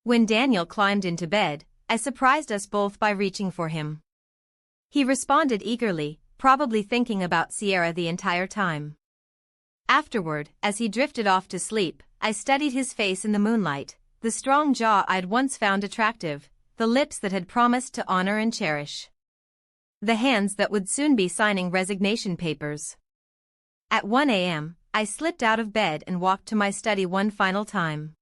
When Daniel climbed into bed, I surprised us both by reaching for him. He responded eagerly, probably thinking about Sierra the entire time. Afterward, as he drifted off to sleep, I studied his face in the moonlight, the strong jaw I'd once found attractive, the lips that had promised to honor and cherish. The hands that would soon be signing resignation papers. At 1 a.m., I slipped out of bed and walked to my study one final time.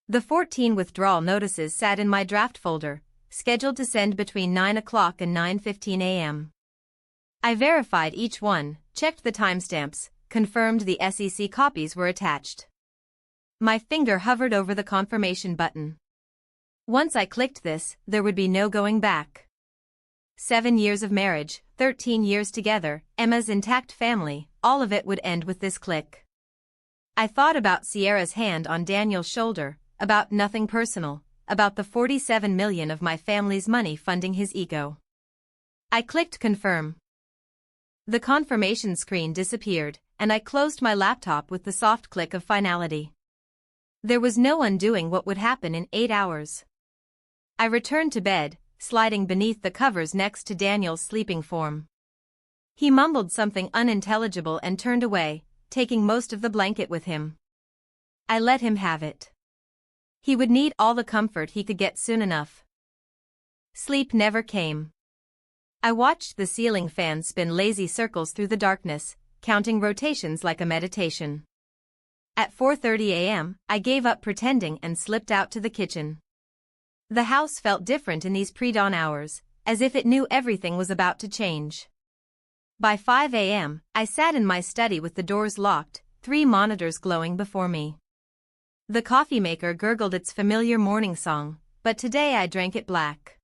The 14 withdrawal notices sat in my draft folder, scheduled to send between 9 o'clock and 9:15 a.m. I verified each one, checked the timestamps, confirmed the SEC copies were attached. My finger hovered over the confirmation button. Once I clicked this, there would be no going back. 7 years of marriage, 13 years together, Emma's intact family, all of it would end with this click. I thought about Sierra's hand on Daniel's shoulder, about nothing personal, about the $47 million of my family's money funding his ego. I clicked confirm. The confirmation screen disappeared, and I closed my laptop with the soft click of finality. There was no undoing what would happen in 8 hours. I returned to bed, sliding beneath the covers next to Daniel's sleeping form. He mumbled something unintelligible and turned away, taking most of the blanket with him. I let him have it. He would need all the comfort he could get soon enough. Sleep never came. I watched the ceiling fan spin lazy circles through the darkness, counting rotations like a meditation. At 4:30 a.m., I gave up pretending and slipped out to the kitchen. The house felt different in these pre-dawn hours, as if it knew everything was about to change. By 5 a.m., I sat in my study with the doors locked, 3 monitors glowing before me. The coffee maker gurgled its familiar morning song, but today I drank it black.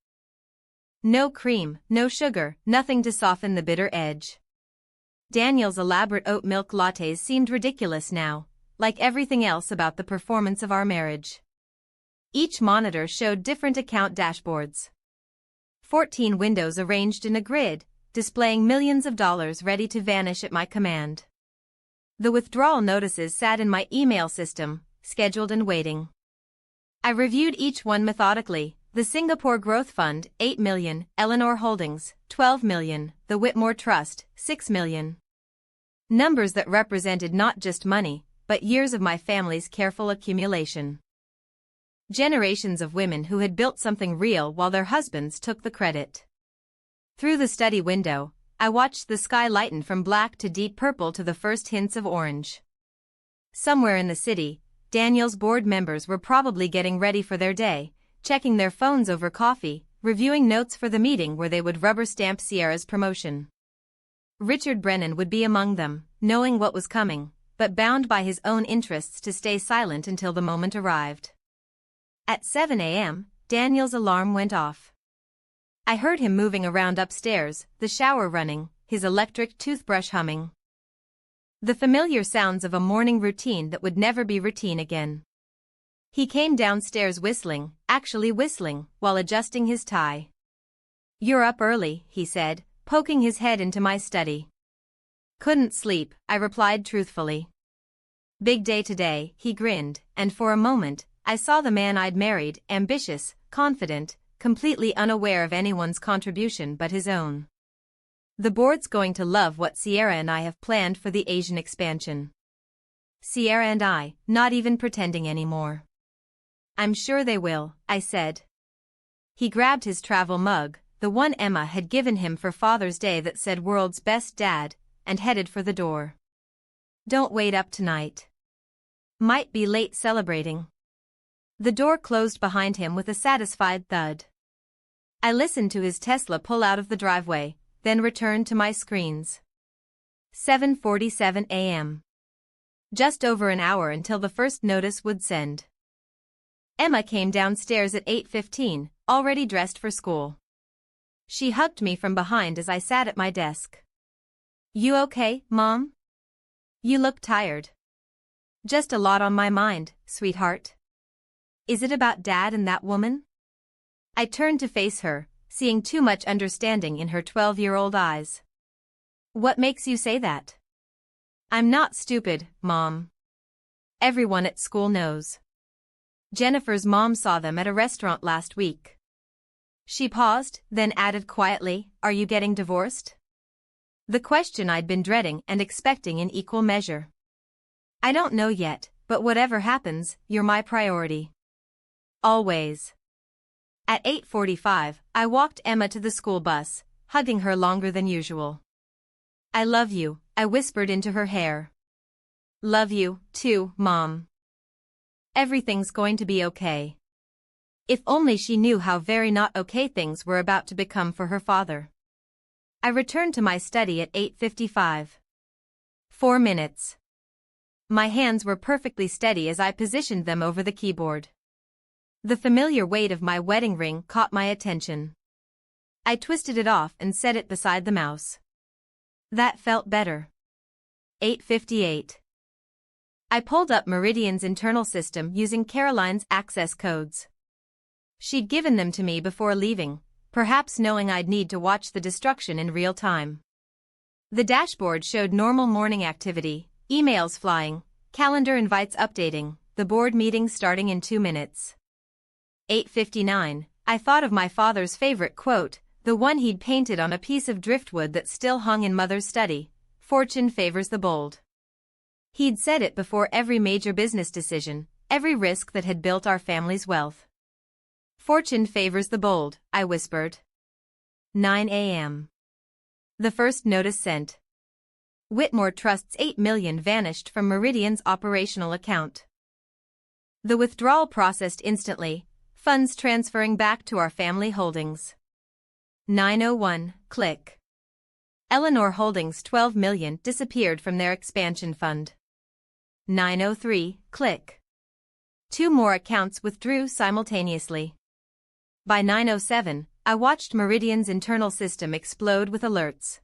No cream, no sugar, nothing to soften the bitter edge. Daniel's elaborate oat milk lattes seemed ridiculous now, like everything else about the performance of our marriage. Each monitor showed different account dashboards. 14 windows arranged in a grid, displaying millions of dollars ready to vanish at my command. The withdrawal notices sat in my email system, scheduled and waiting. I reviewed each one methodically. The Singapore Growth Fund, 8 million, Eleanor Holdings, 12 million, the Whitmore Trust, 6 million. Numbers that represented not just money, but years of my family's careful accumulation. Generations of women who had built something real while their husbands took the credit. Through the study window, I watched the sky lighten from black to deep purple to the first hints of orange. Somewhere in the city, Daniel's board members were probably getting ready for their day, checking their phones over coffee, reviewing notes for the meeting where they would rubber stamp Sierra's promotion. Richard Brennan would be among them, knowing what was coming, but bound by his own interests to stay silent until the moment arrived. At 7 a.m., Daniel's alarm went off. I heard him moving around upstairs, the shower running, his electric toothbrush humming. The familiar sounds of a morning routine that would never be routine again. He came downstairs whistling, actually whistling, while adjusting his tie. "You're up early," he said, poking his head into my study. "Couldn't sleep," I replied truthfully. "Big day today," he grinned, and for a moment, I saw the man I'd married, ambitious, confident, completely unaware of anyone's contribution but his own. "The board's going to love what Sierra and I have planned for the Asian expansion." Sierra and I, not even pretending anymore. "I'm sure they will," I said. He grabbed his travel mug, the one Emma had given him for Father's Day that said "World's Best Dad," and headed for the door. "Don't wait up tonight. Might be late celebrating." The door closed behind him with a satisfied thud. I listened to his Tesla pull out of the driveway, then returned to my screens. 7:47 a.m. Just over an hour until the first notice would send. Emma came downstairs at 8:15, already dressed for school. She hugged me from behind as I sat at my desk. "You okay, Mom? You look tired." "Just a lot on my mind, sweetheart." "Is it about Dad and that woman?" I turned to face her, seeing too much understanding in her 12-year-old eyes. "What makes you say that?" "I'm not stupid, Mom. Everyone at school knows. Jennifer's mom saw them at a restaurant last week." She paused, then added quietly, "Are you getting divorced?" The question I'd been dreading and expecting in equal measure. "I don't know yet, but whatever happens, you're my priority. Always." At 8:45, I walked Emma to the school bus, hugging her longer than usual. "I love you," I whispered into her hair. "Love you, too, Mom. Everything's going to be okay." If only she knew how very not okay things were about to become for her father. I returned to my study at 8:55. 4 minutes. My hands were perfectly steady as I positioned them over the keyboard. The familiar weight of my wedding ring caught my attention. I twisted it off and set it beside the mouse. That felt better. 8:58. I pulled up Meridian's internal system using Caroline's access codes. She'd given them to me before leaving, perhaps knowing I'd need to watch the destruction in real time. The dashboard showed normal morning activity, emails flying, calendar invites updating, the board meeting starting in 2 minutes. 8:59, I thought of my father's favorite quote, the one he'd painted on a piece of driftwood that still hung in Mother's study: "Fortune favors the bold." He'd said it before every major business decision, every risk that had built our family's wealth. Fortune favors the bold, I whispered. 9 a.m. The first notice sent. Whitmore Trust's $8 million vanished from Meridian's operational account. The withdrawal processed instantly, funds transferring back to our family holdings. 9:01, click. Eleanor Holdings' $12 million disappeared from their expansion fund. 9:03, click. 2 more accounts withdrew simultaneously. By 9:07, I watched Meridian's internal system explode with alerts.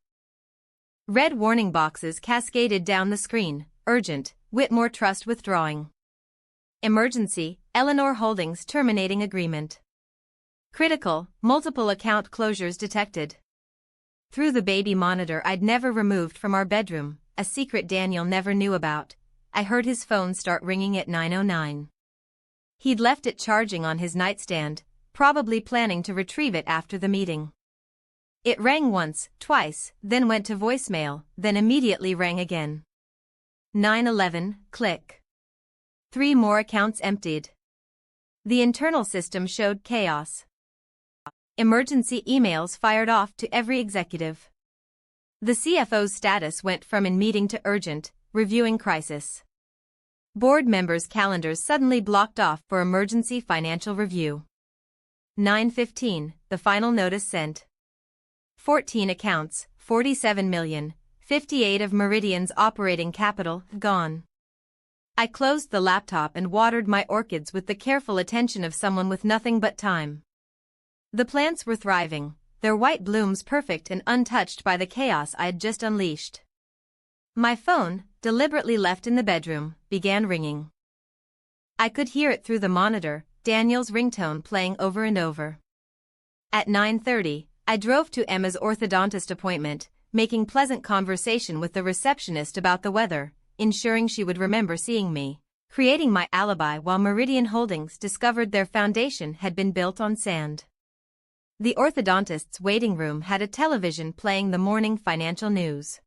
Red warning boxes cascaded down the screen. Urgent, Whitmore Trust withdrawing. Emergency, Eleanor Holdings terminating agreement. Critical, multiple account closures detected. Through the baby monitor I'd never removed from our bedroom, a secret Daniel never knew about, I heard his phone start ringing at 9:09. He'd left it charging on his nightstand, probably planning to retrieve it after the meeting. It rang once, twice, then went to voicemail, then immediately rang again. 9:11, click. 3 more accounts emptied. The internal system showed chaos. Emergency emails fired off to every executive. The CFO's status went from in meeting to urgent, reviewing crisis. Board members' calendars suddenly blocked off for emergency financial review. 9:15, the final notice sent. 14 accounts, 47 million, 58 of Meridian's operating capital, gone. I closed the laptop and watered my orchids with the careful attention of someone with nothing but time. The plants were thriving, their white blooms perfect and untouched by the chaos I had just unleashed. My phone, deliberately left in the bedroom, began ringing. I could hear it through the monitor, Daniel's ringtone playing over and over. At 9:30, I drove to Emma's orthodontist appointment, making pleasant conversation with the receptionist about the weather, ensuring she would remember seeing me, creating my alibi while Meridian Holdings discovered their foundation had been built on sand. The orthodontist's waiting room had a television playing the morning financial news.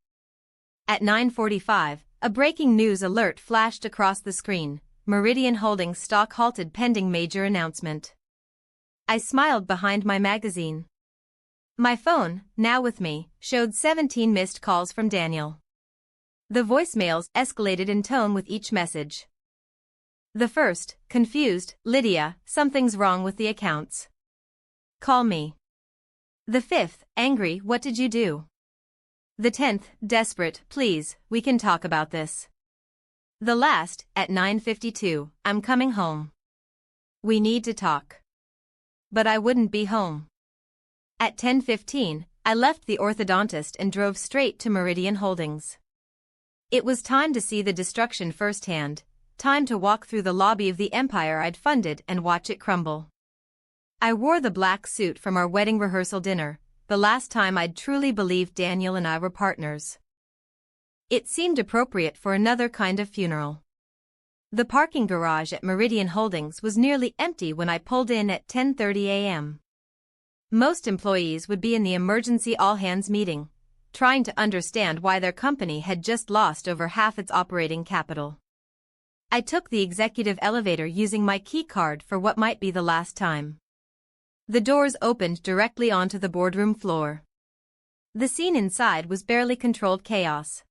At 9:45, a breaking news alert flashed across the screen. Meridian Holdings stock halted pending major announcement. I smiled behind my magazine. My phone, now with me, showed 17 missed calls from Daniel. The voicemails escalated in tone with each message. The first, confused, Lydia, something's wrong with the accounts. Call me. The fifth, angry, what did you do? The 10th, desperate, please, we can talk about this. The last, at 9:52, I'm coming home. We need to talk. But I wouldn't be home. At 10:15, I left the orthodontist and drove straight to Meridian Holdings. It was time to see the destruction firsthand, time to walk through the lobby of the empire I'd funded and watch it crumble. I wore the black suit from our wedding rehearsal dinner, the last time I'd truly believed Daniel and I were partners. It seemed appropriate for another kind of funeral. The parking garage at Meridian Holdings was nearly empty when I pulled in at 10:30 a.m. Most employees would be in the emergency all-hands meeting, trying to understand why their company had just lost over half its operating capital. I took the executive elevator using my key card for what might be the last time. The doors opened directly onto the boardroom floor. The scene inside was barely controlled chaos.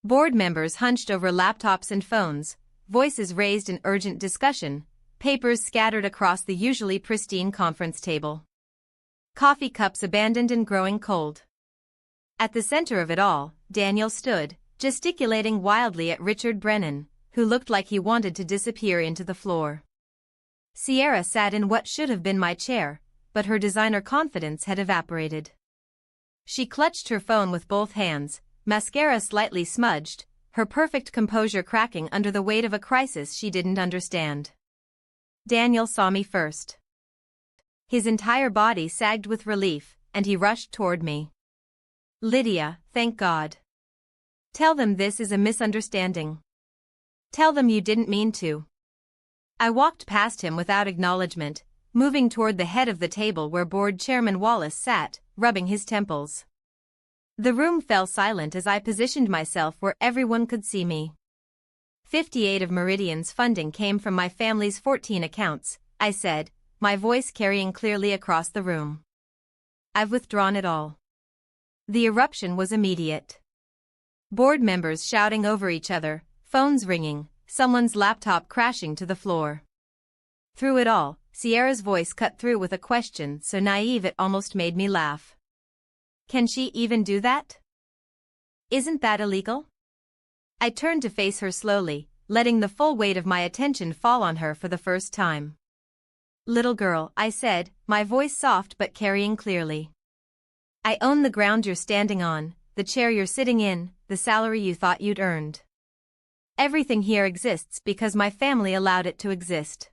Board members hunched over laptops and phones, voices raised in urgent discussion, papers scattered across the usually pristine conference table. Coffee cups abandoned and growing cold. At the center of it all, Daniel stood, gesticulating wildly at Richard Brennan, who looked like he wanted to disappear into the floor. Sierra sat in what should have been my chair, but her designer confidence had evaporated. She clutched her phone with both hands, mascara slightly smudged, her perfect composure cracking under the weight of a crisis she didn't understand. Daniel saw me first. His entire body sagged with relief, and he rushed toward me. Lydia, thank God. Tell them this is a misunderstanding. Tell them you didn't mean to. I walked past him without acknowledgement, moving toward the head of the table where Board Chairman Wallace sat, rubbing his temples. The room fell silent as I positioned myself where everyone could see me. 58 of Meridian's funding came from my family's 14 accounts, I said, my voice carrying clearly across the room. I've withdrawn it all. The eruption was immediate. Board members shouting over each other, phones ringing, someone's laptop crashing to the floor. Through it all, Sierra's voice cut through with a question so naive it almost made me laugh. Can she even do that? Isn't that illegal? I turned to face her slowly, letting the full weight of my attention fall on her for the first time. Little girl, I said, my voice soft but carrying clearly. I own the ground you're standing on, the chair you're sitting in, the salary you thought you'd earned. Everything here exists because my family allowed it to exist.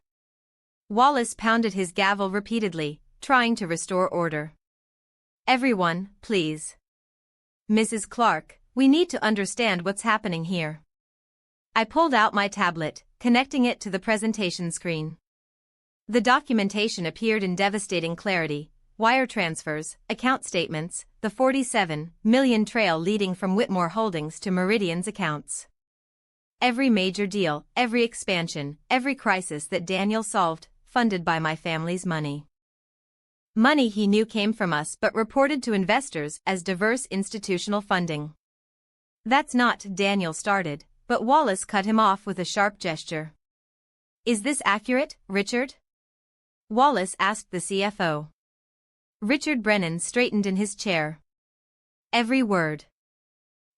Wallace pounded his gavel repeatedly, trying to restore order. Everyone, please. Mrs. Clark, we need to understand what's happening here. I pulled out my tablet, connecting it to the presentation screen. The documentation appeared in devastating clarity: wire transfers, account statements, the $47 million trail leading from Whitmore Holdings to Meridian's accounts. Every major deal, every expansion, every crisis that Daniel solved, funded by my family's money. Money he knew came from us but reported to investors as diverse institutional funding. That's not, Daniel started, but Wallace cut him off with a sharp gesture. Is this accurate, Richard? Wallace asked the CFO. Richard Brennan straightened in his chair. Every word.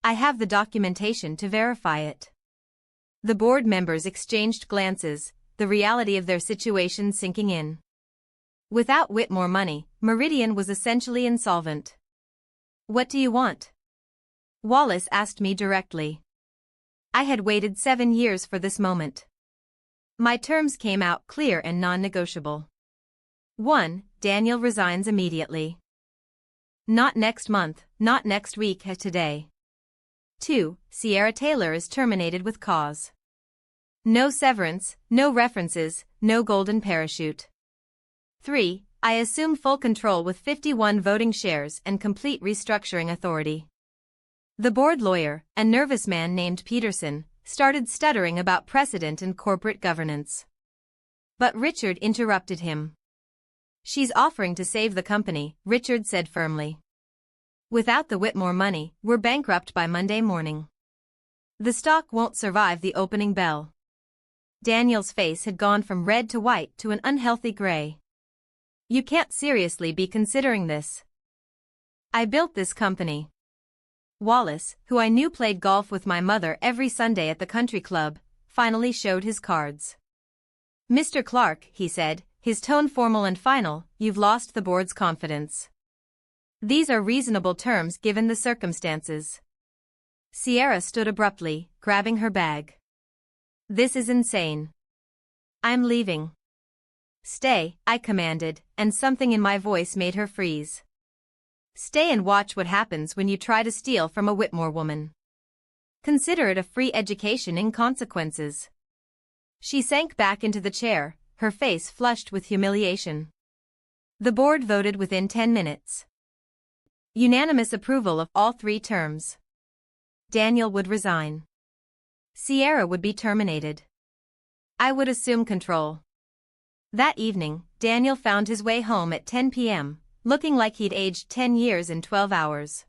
I have the documentation to verify it. The board members exchanged glances, the reality of their situation sinking in. Without Whitmore money, Meridian was essentially insolvent. What do you want? Wallace asked me directly. I had waited 7 years for this moment. My terms came out clear and non-negotiable. 1. Daniel resigns immediately. Not next month, not next week, today. 2. Sierra Taylor is terminated with cause. No severance, no references, no golden parachute. 3. I assume full control with 51 voting shares and complete restructuring authority. The board lawyer, a nervous man named Peterson, started stuttering about precedent and corporate governance. But Richard interrupted him. She's offering to save the company, Richard said firmly. Without the Whitmore money, we're bankrupt by Monday morning. The stock won't survive the opening bell. Daniel's face had gone from red to white to an unhealthy gray. You can't seriously be considering this. I built this company. Wallace, who I knew played golf with my mother every Sunday at the country club, finally showed his cards. Mr. Clark, he said, his tone formal and final, you've lost the board's confidence. These are reasonable terms given the circumstances. Sierra stood abruptly, grabbing her bag. This is insane. I'm leaving. Stay, I commanded, and something in my voice made her freeze. Stay and watch what happens when you try to steal from a Whitmore woman. Consider it a free education in consequences. She sank back into the chair, her face flushed with humiliation. The board voted within 10 minutes. Unanimous approval of all 3 terms. Daniel would resign. Sierra would be terminated. I would assume control. That evening, Daniel found his way home at 10 p.m., looking like he'd aged 10 years in 12 hours.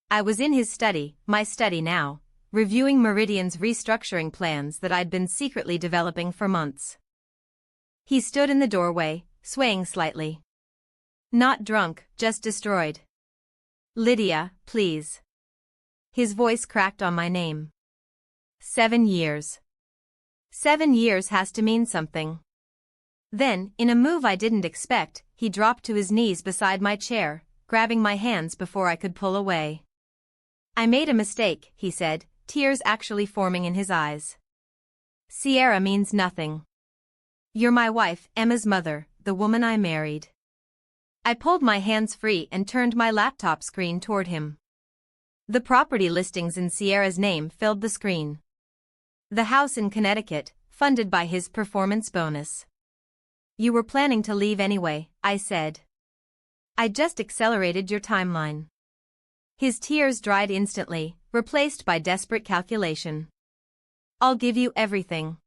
I was in his study, my study now, reviewing Meridian's restructuring plans that I'd been secretly developing for months. He stood in the doorway, swaying slightly. Not drunk, just destroyed. Lydia, please. His voice cracked on my name. 7 years. 7 years has to mean something. Then, in a move I didn't expect, he dropped to his knees beside my chair, grabbing my hands before I could pull away. I made a mistake, he said, tears actually forming in his eyes. Sierra means nothing. You're my wife, Emma's mother, the woman I married. I pulled my hands free and turned my laptop screen toward him. The property listings in Sierra's name filled the screen. The house in Connecticut, funded by his performance bonus. You were planning to leave anyway, I said. I just accelerated your timeline. His tears dried instantly, replaced by desperate calculation. I'll give you everything.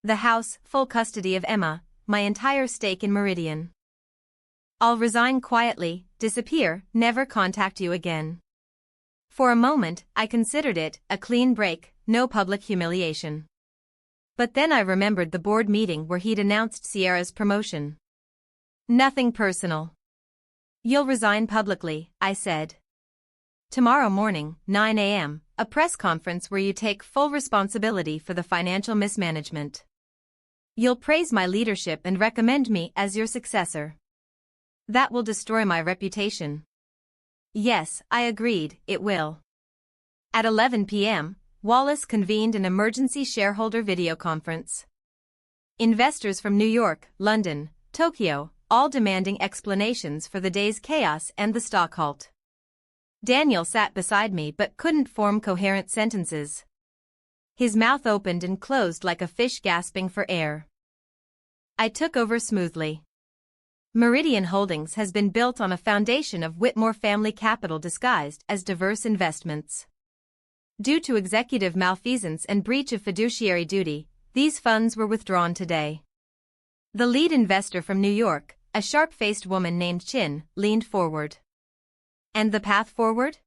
The house, full custody of Emma, my entire stake in Meridian. I'll resign quietly, disappear, never contact you again. For a moment, I considered it a clean break, no public humiliation. But then I remembered the board meeting where he'd announced Sierra's promotion. Nothing personal. You'll resign publicly, I said. Tomorrow morning, 9 a.m., a press conference where you take full responsibility for the financial mismanagement. You'll praise my leadership and recommend me as your successor. That will destroy my reputation. Yes, I agreed, it will. At 11 p.m., Wallace convened an emergency shareholder video conference. Investors from New York, London, Tokyo, all demanding explanations for the day's chaos and the stock halt. Daniel sat beside me but couldn't form coherent sentences. His mouth opened and closed like a fish gasping for air. I took over smoothly. Meridian Holdings has been built on a foundation of Whitmore family capital disguised as diverse investments. Due to executive malfeasance and breach of fiduciary duty, these funds were withdrawn today. The lead investor from New York, a sharp-faced woman named Chin, leaned forward. And the path forward?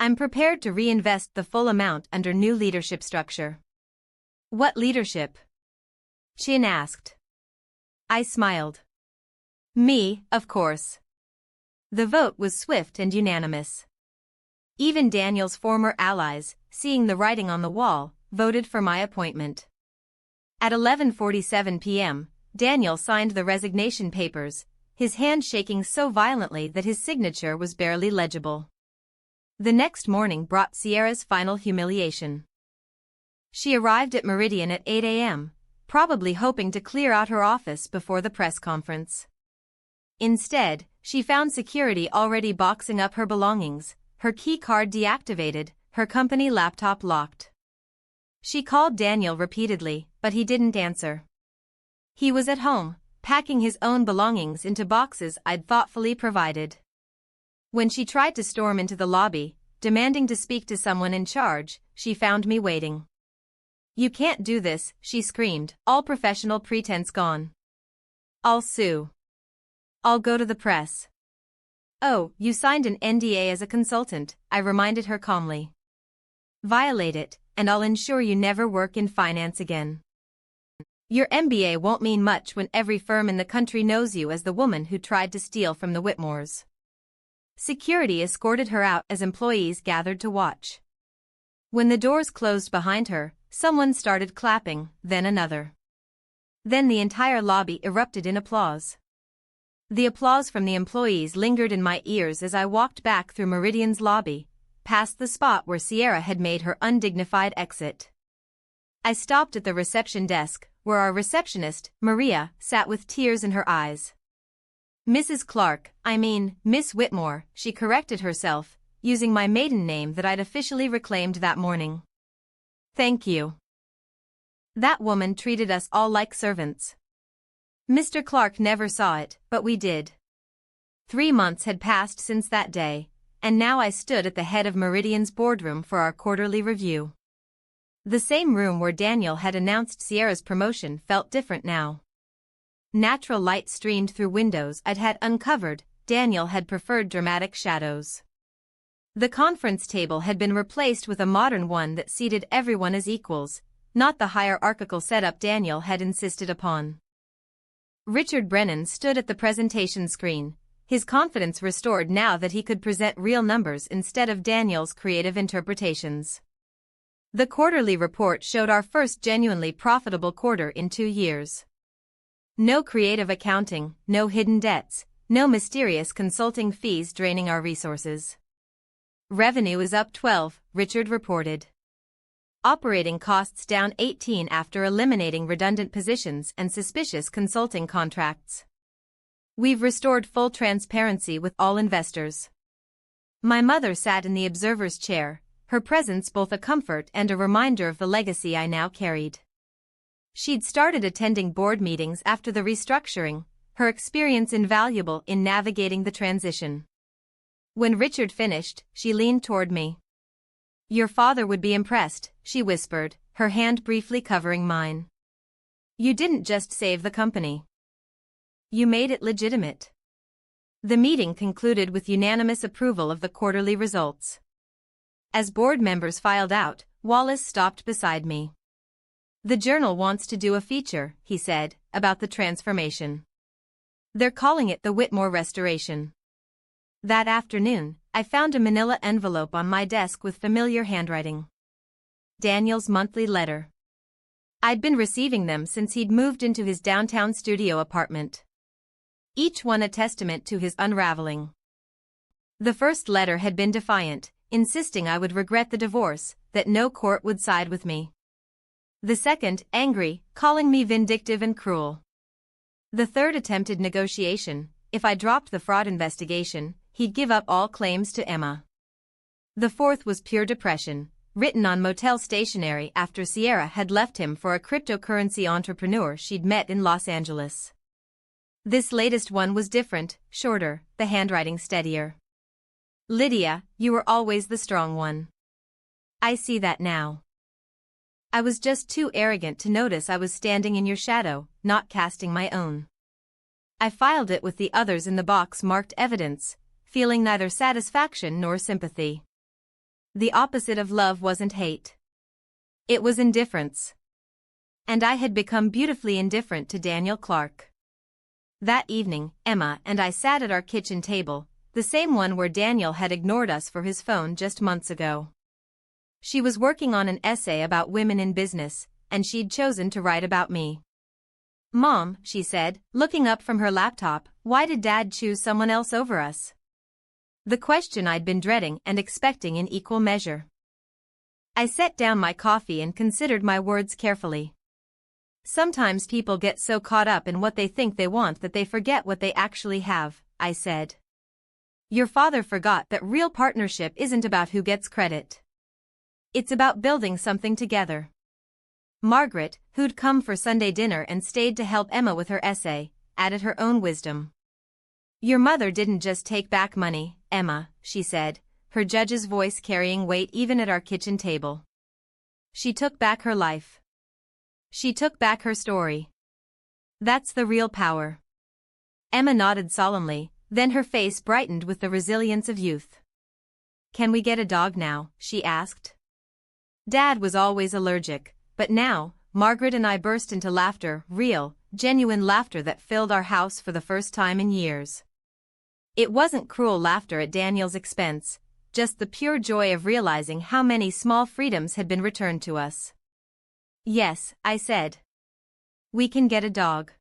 I'm prepared to reinvest the full amount under new leadership structure. What leadership? Chin asked. I smiled. Me, of course. The vote was swift and unanimous. Even Daniel's former allies, seeing the writing on the wall, voted for my appointment. At 11:47 p.m., Daniel signed the resignation papers, his hand shaking so violently that his signature was barely legible. The next morning brought Sierra's final humiliation. She arrived at Meridian at 8 a.m., probably hoping to clear out her office before the press conference. Instead, she found security already boxing up her belongings, her key card deactivated, her company laptop locked. She called Daniel repeatedly, but he didn't answer. He was at home, packing his own belongings into boxes I'd thoughtfully provided. When she tried to storm into the lobby, demanding to speak to someone in charge, she found me waiting. You can't do this, she screamed, all professional pretense gone. I'll sue. I'll go to the press. Oh, you signed an NDA as a consultant, I reminded her calmly. Violate it, and I'll ensure you never work in finance again. Your MBA won't mean much when every firm in the country knows you as the woman who tried to steal from the Whitmores. Security escorted her out as employees gathered to watch. When the doors closed behind her, someone started clapping, then another. Then the entire lobby erupted in applause. The applause from the employees lingered in my ears as I walked back through Meridian's lobby, past the spot where Sierra had made her undignified exit. I stopped at the reception desk, where our receptionist, Maria, sat with tears in her eyes. Mrs. Clark, Miss Whitmore, she corrected herself, using my maiden name that I'd officially reclaimed that morning. Thank you. That woman treated us all like servants. Mr. Clark never saw it, but we did. 3 months had passed since that day, and now I stood at the head of Meridian's boardroom for our quarterly review. The same room where Daniel had announced Sierra's promotion felt different now. Natural light streamed through windows I'd had uncovered, Daniel had preferred dramatic shadows. The conference table had been replaced with a modern one that seated everyone as equals, not the hierarchical setup Daniel had insisted upon. Richard Brennan stood at the presentation screen, his confidence restored now that he could present real numbers instead of Daniel's creative interpretations. The quarterly report showed our first genuinely profitable quarter in 2 years. No creative accounting, no hidden debts, no mysterious consulting fees draining our resources. Revenue is up 12, Richard reported. Operating costs down 18 after eliminating redundant positions and suspicious consulting contracts. We've restored full transparency with all investors. My mother sat in the observer's chair, her presence both a comfort and a reminder of the legacy I now carried. She'd started attending board meetings after the restructuring, her experience invaluable in navigating the transition. When Richard finished, she leaned toward me. Your father would be impressed, she whispered, her hand briefly covering mine. You didn't just save the company. You made it legitimate. The meeting concluded with unanimous approval of the quarterly results. As board members filed out, Wallace stopped beside me. The Journal wants to do a feature, he said, about the transformation. They're calling it the Whitmore Restoration. That afternoon, I found a manila envelope on my desk with familiar handwriting. Daniel's monthly letter. I'd been receiving them since he'd moved into his downtown studio apartment. Each one a testament to his unraveling. The first letter had been defiant, insisting I would regret the divorce, that no court would side with me. The second, angry, calling me vindictive and cruel. The third attempted negotiation. If I dropped the fraud investigation, he'd give up all claims to Emma. The fourth was pure depression, written on motel stationery after Sierra had left him for a cryptocurrency entrepreneur she'd met in Los Angeles. This latest one was different, shorter, the handwriting steadier. Lydia, you were always the strong one. I see that now. I was just too arrogant to notice I was standing in your shadow, not casting my own. I filed it with the others in the box marked evidence, feeling neither satisfaction nor sympathy. The opposite of love wasn't hate. It was indifference. And I had become beautifully indifferent to Daniel Clark. That evening, Emma and I sat at our kitchen table, the same one where Daniel had ignored us for his phone just months ago. She was working on an essay about women in business, and she'd chosen to write about me. Mom, she said, looking up from her laptop, why did Dad choose someone else over us? The question I'd been dreading and expecting in equal measure. I set down my coffee and considered my words carefully. Sometimes people get so caught up in what they think they want that they forget what they actually have, I said. Your father forgot that real partnership isn't about who gets credit. It's about building something together. Margaret, who'd come for Sunday dinner and stayed to help Emma with her essay, added her own wisdom. Your mother didn't just take back money, Emma, she said, her judge's voice carrying weight even at our kitchen table. She took back her life. She took back her story. That's the real power. Emma nodded solemnly, then her face brightened with the resilience of youth. Can we get a dog now? She asked. Dad was always allergic, but now, Margaret and I burst into laughter, real, genuine laughter that filled our house for the first time in years. It wasn't cruel laughter at Daniel's expense, just the pure joy of realizing how many small freedoms had been returned to us. Yes, I said. We can get a dog.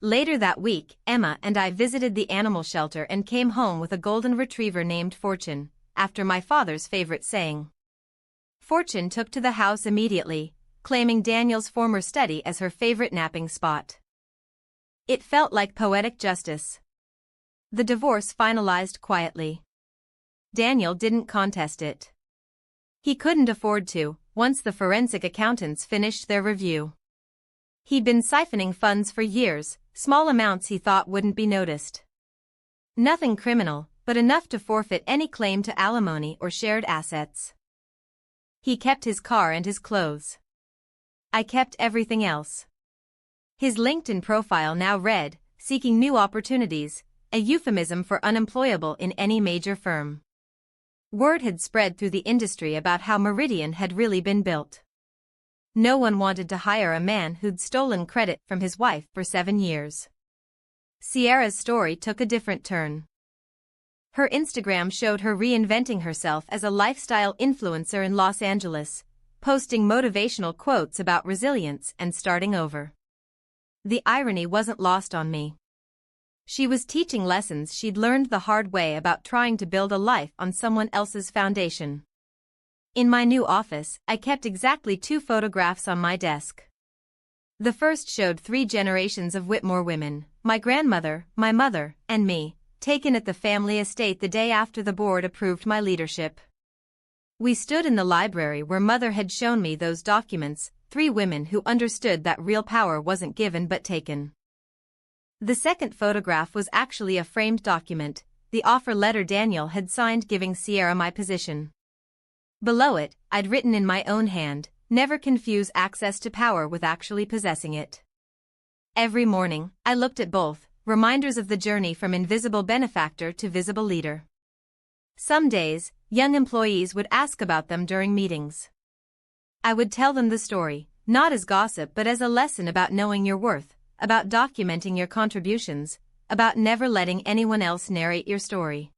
Later that week, Emma and I visited the animal shelter and came home with a golden retriever named Fortune, after my father's favorite saying. Fortune took to the house immediately, claiming Daniel's former study as her favorite napping spot. It felt like poetic justice. The divorce finalized quietly. Daniel didn't contest it. He couldn't afford to, once the forensic accountants finished their review. He'd been siphoning funds for years, small amounts he thought wouldn't be noticed. Nothing criminal, but enough to forfeit any claim to alimony or shared assets. He kept his car and his clothes. I kept everything else. His LinkedIn profile now read, seeking new opportunities, a euphemism for unemployable in any major firm. Word had spread through the industry about how Meridian had really been built. No one wanted to hire a man who'd stolen credit from his wife for 7 years. Sierra's story took a different turn. Her Instagram showed her reinventing herself as a lifestyle influencer in Los Angeles, posting motivational quotes about resilience and starting over. The irony wasn't lost on me. She was teaching lessons she'd learned the hard way about trying to build a life on someone else's foundation. In my new office, I kept exactly 2 photographs on my desk. The first showed 3 generations of Whitmore women, my grandmother, my mother, and me, taken at the family estate the day after the board approved my leadership. We stood in the library where Mother had shown me those documents, 3 women who understood that real power wasn't given but taken. The second photograph was actually a framed document, the offer letter Daniel had signed giving Sierra my position. Below it, I'd written in my own hand, never confuse access to power with actually possessing it. Every morning, I looked at both, reminders of the journey from invisible benefactor to visible leader. Some days, young employees would ask about them during meetings. I would tell them the story, not as gossip but as a lesson about knowing your worth, about documenting your contributions, about never letting anyone else narrate your story.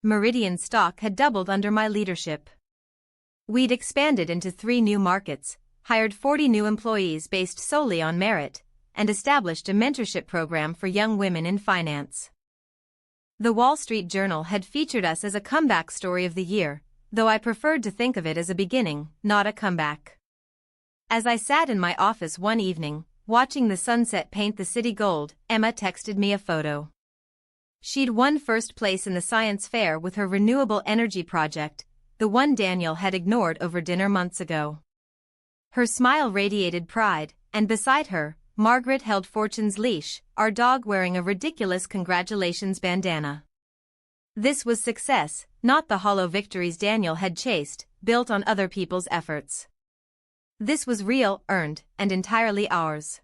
Meridian's stock had doubled under my leadership. We'd expanded into 3 new markets, hired 40 new employees based solely on merit, and established a mentorship program for young women in finance. The Wall Street Journal had featured us as a comeback story of the year, though I preferred to think of it as a beginning, not a comeback. As I sat in my office one evening, watching the sunset paint the city gold, Emma texted me a photo. She'd won first place in the science fair with her renewable energy project, the one Daniel had ignored over dinner months ago. Her smile radiated pride, and beside her, Margaret held Fortune's leash, our dog wearing a ridiculous congratulations bandana. This was success, not the hollow victories Daniel had chased, built on other people's efforts. This was real, earned, and entirely ours.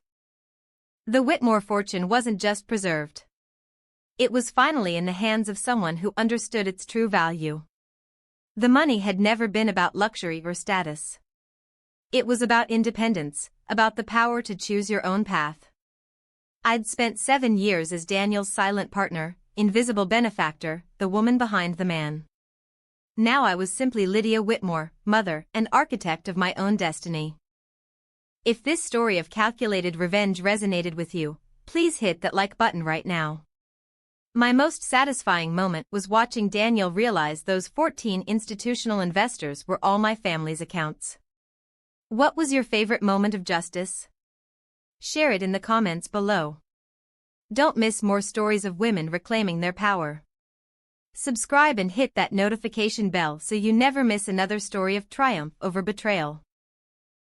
The Whitmore fortune wasn't just preserved. It was finally in the hands of someone who understood its true value. The money had never been about luxury or status. It was about independence, about the power to choose your own path. I'd spent 7 years as Daniel's silent partner, invisible benefactor, the woman behind the man. Now I was simply Lydia Whitmore, mother and architect of my own destiny. If this story of calculated revenge resonated with you, please hit that like button right now. My most satisfying moment was watching Daniel realize those 14 institutional investors were all my family's accounts. What was your favorite moment of justice? Share it in the comments below. Don't miss more stories of women reclaiming their power. Subscribe and hit that notification bell so you never miss another story of triumph over betrayal.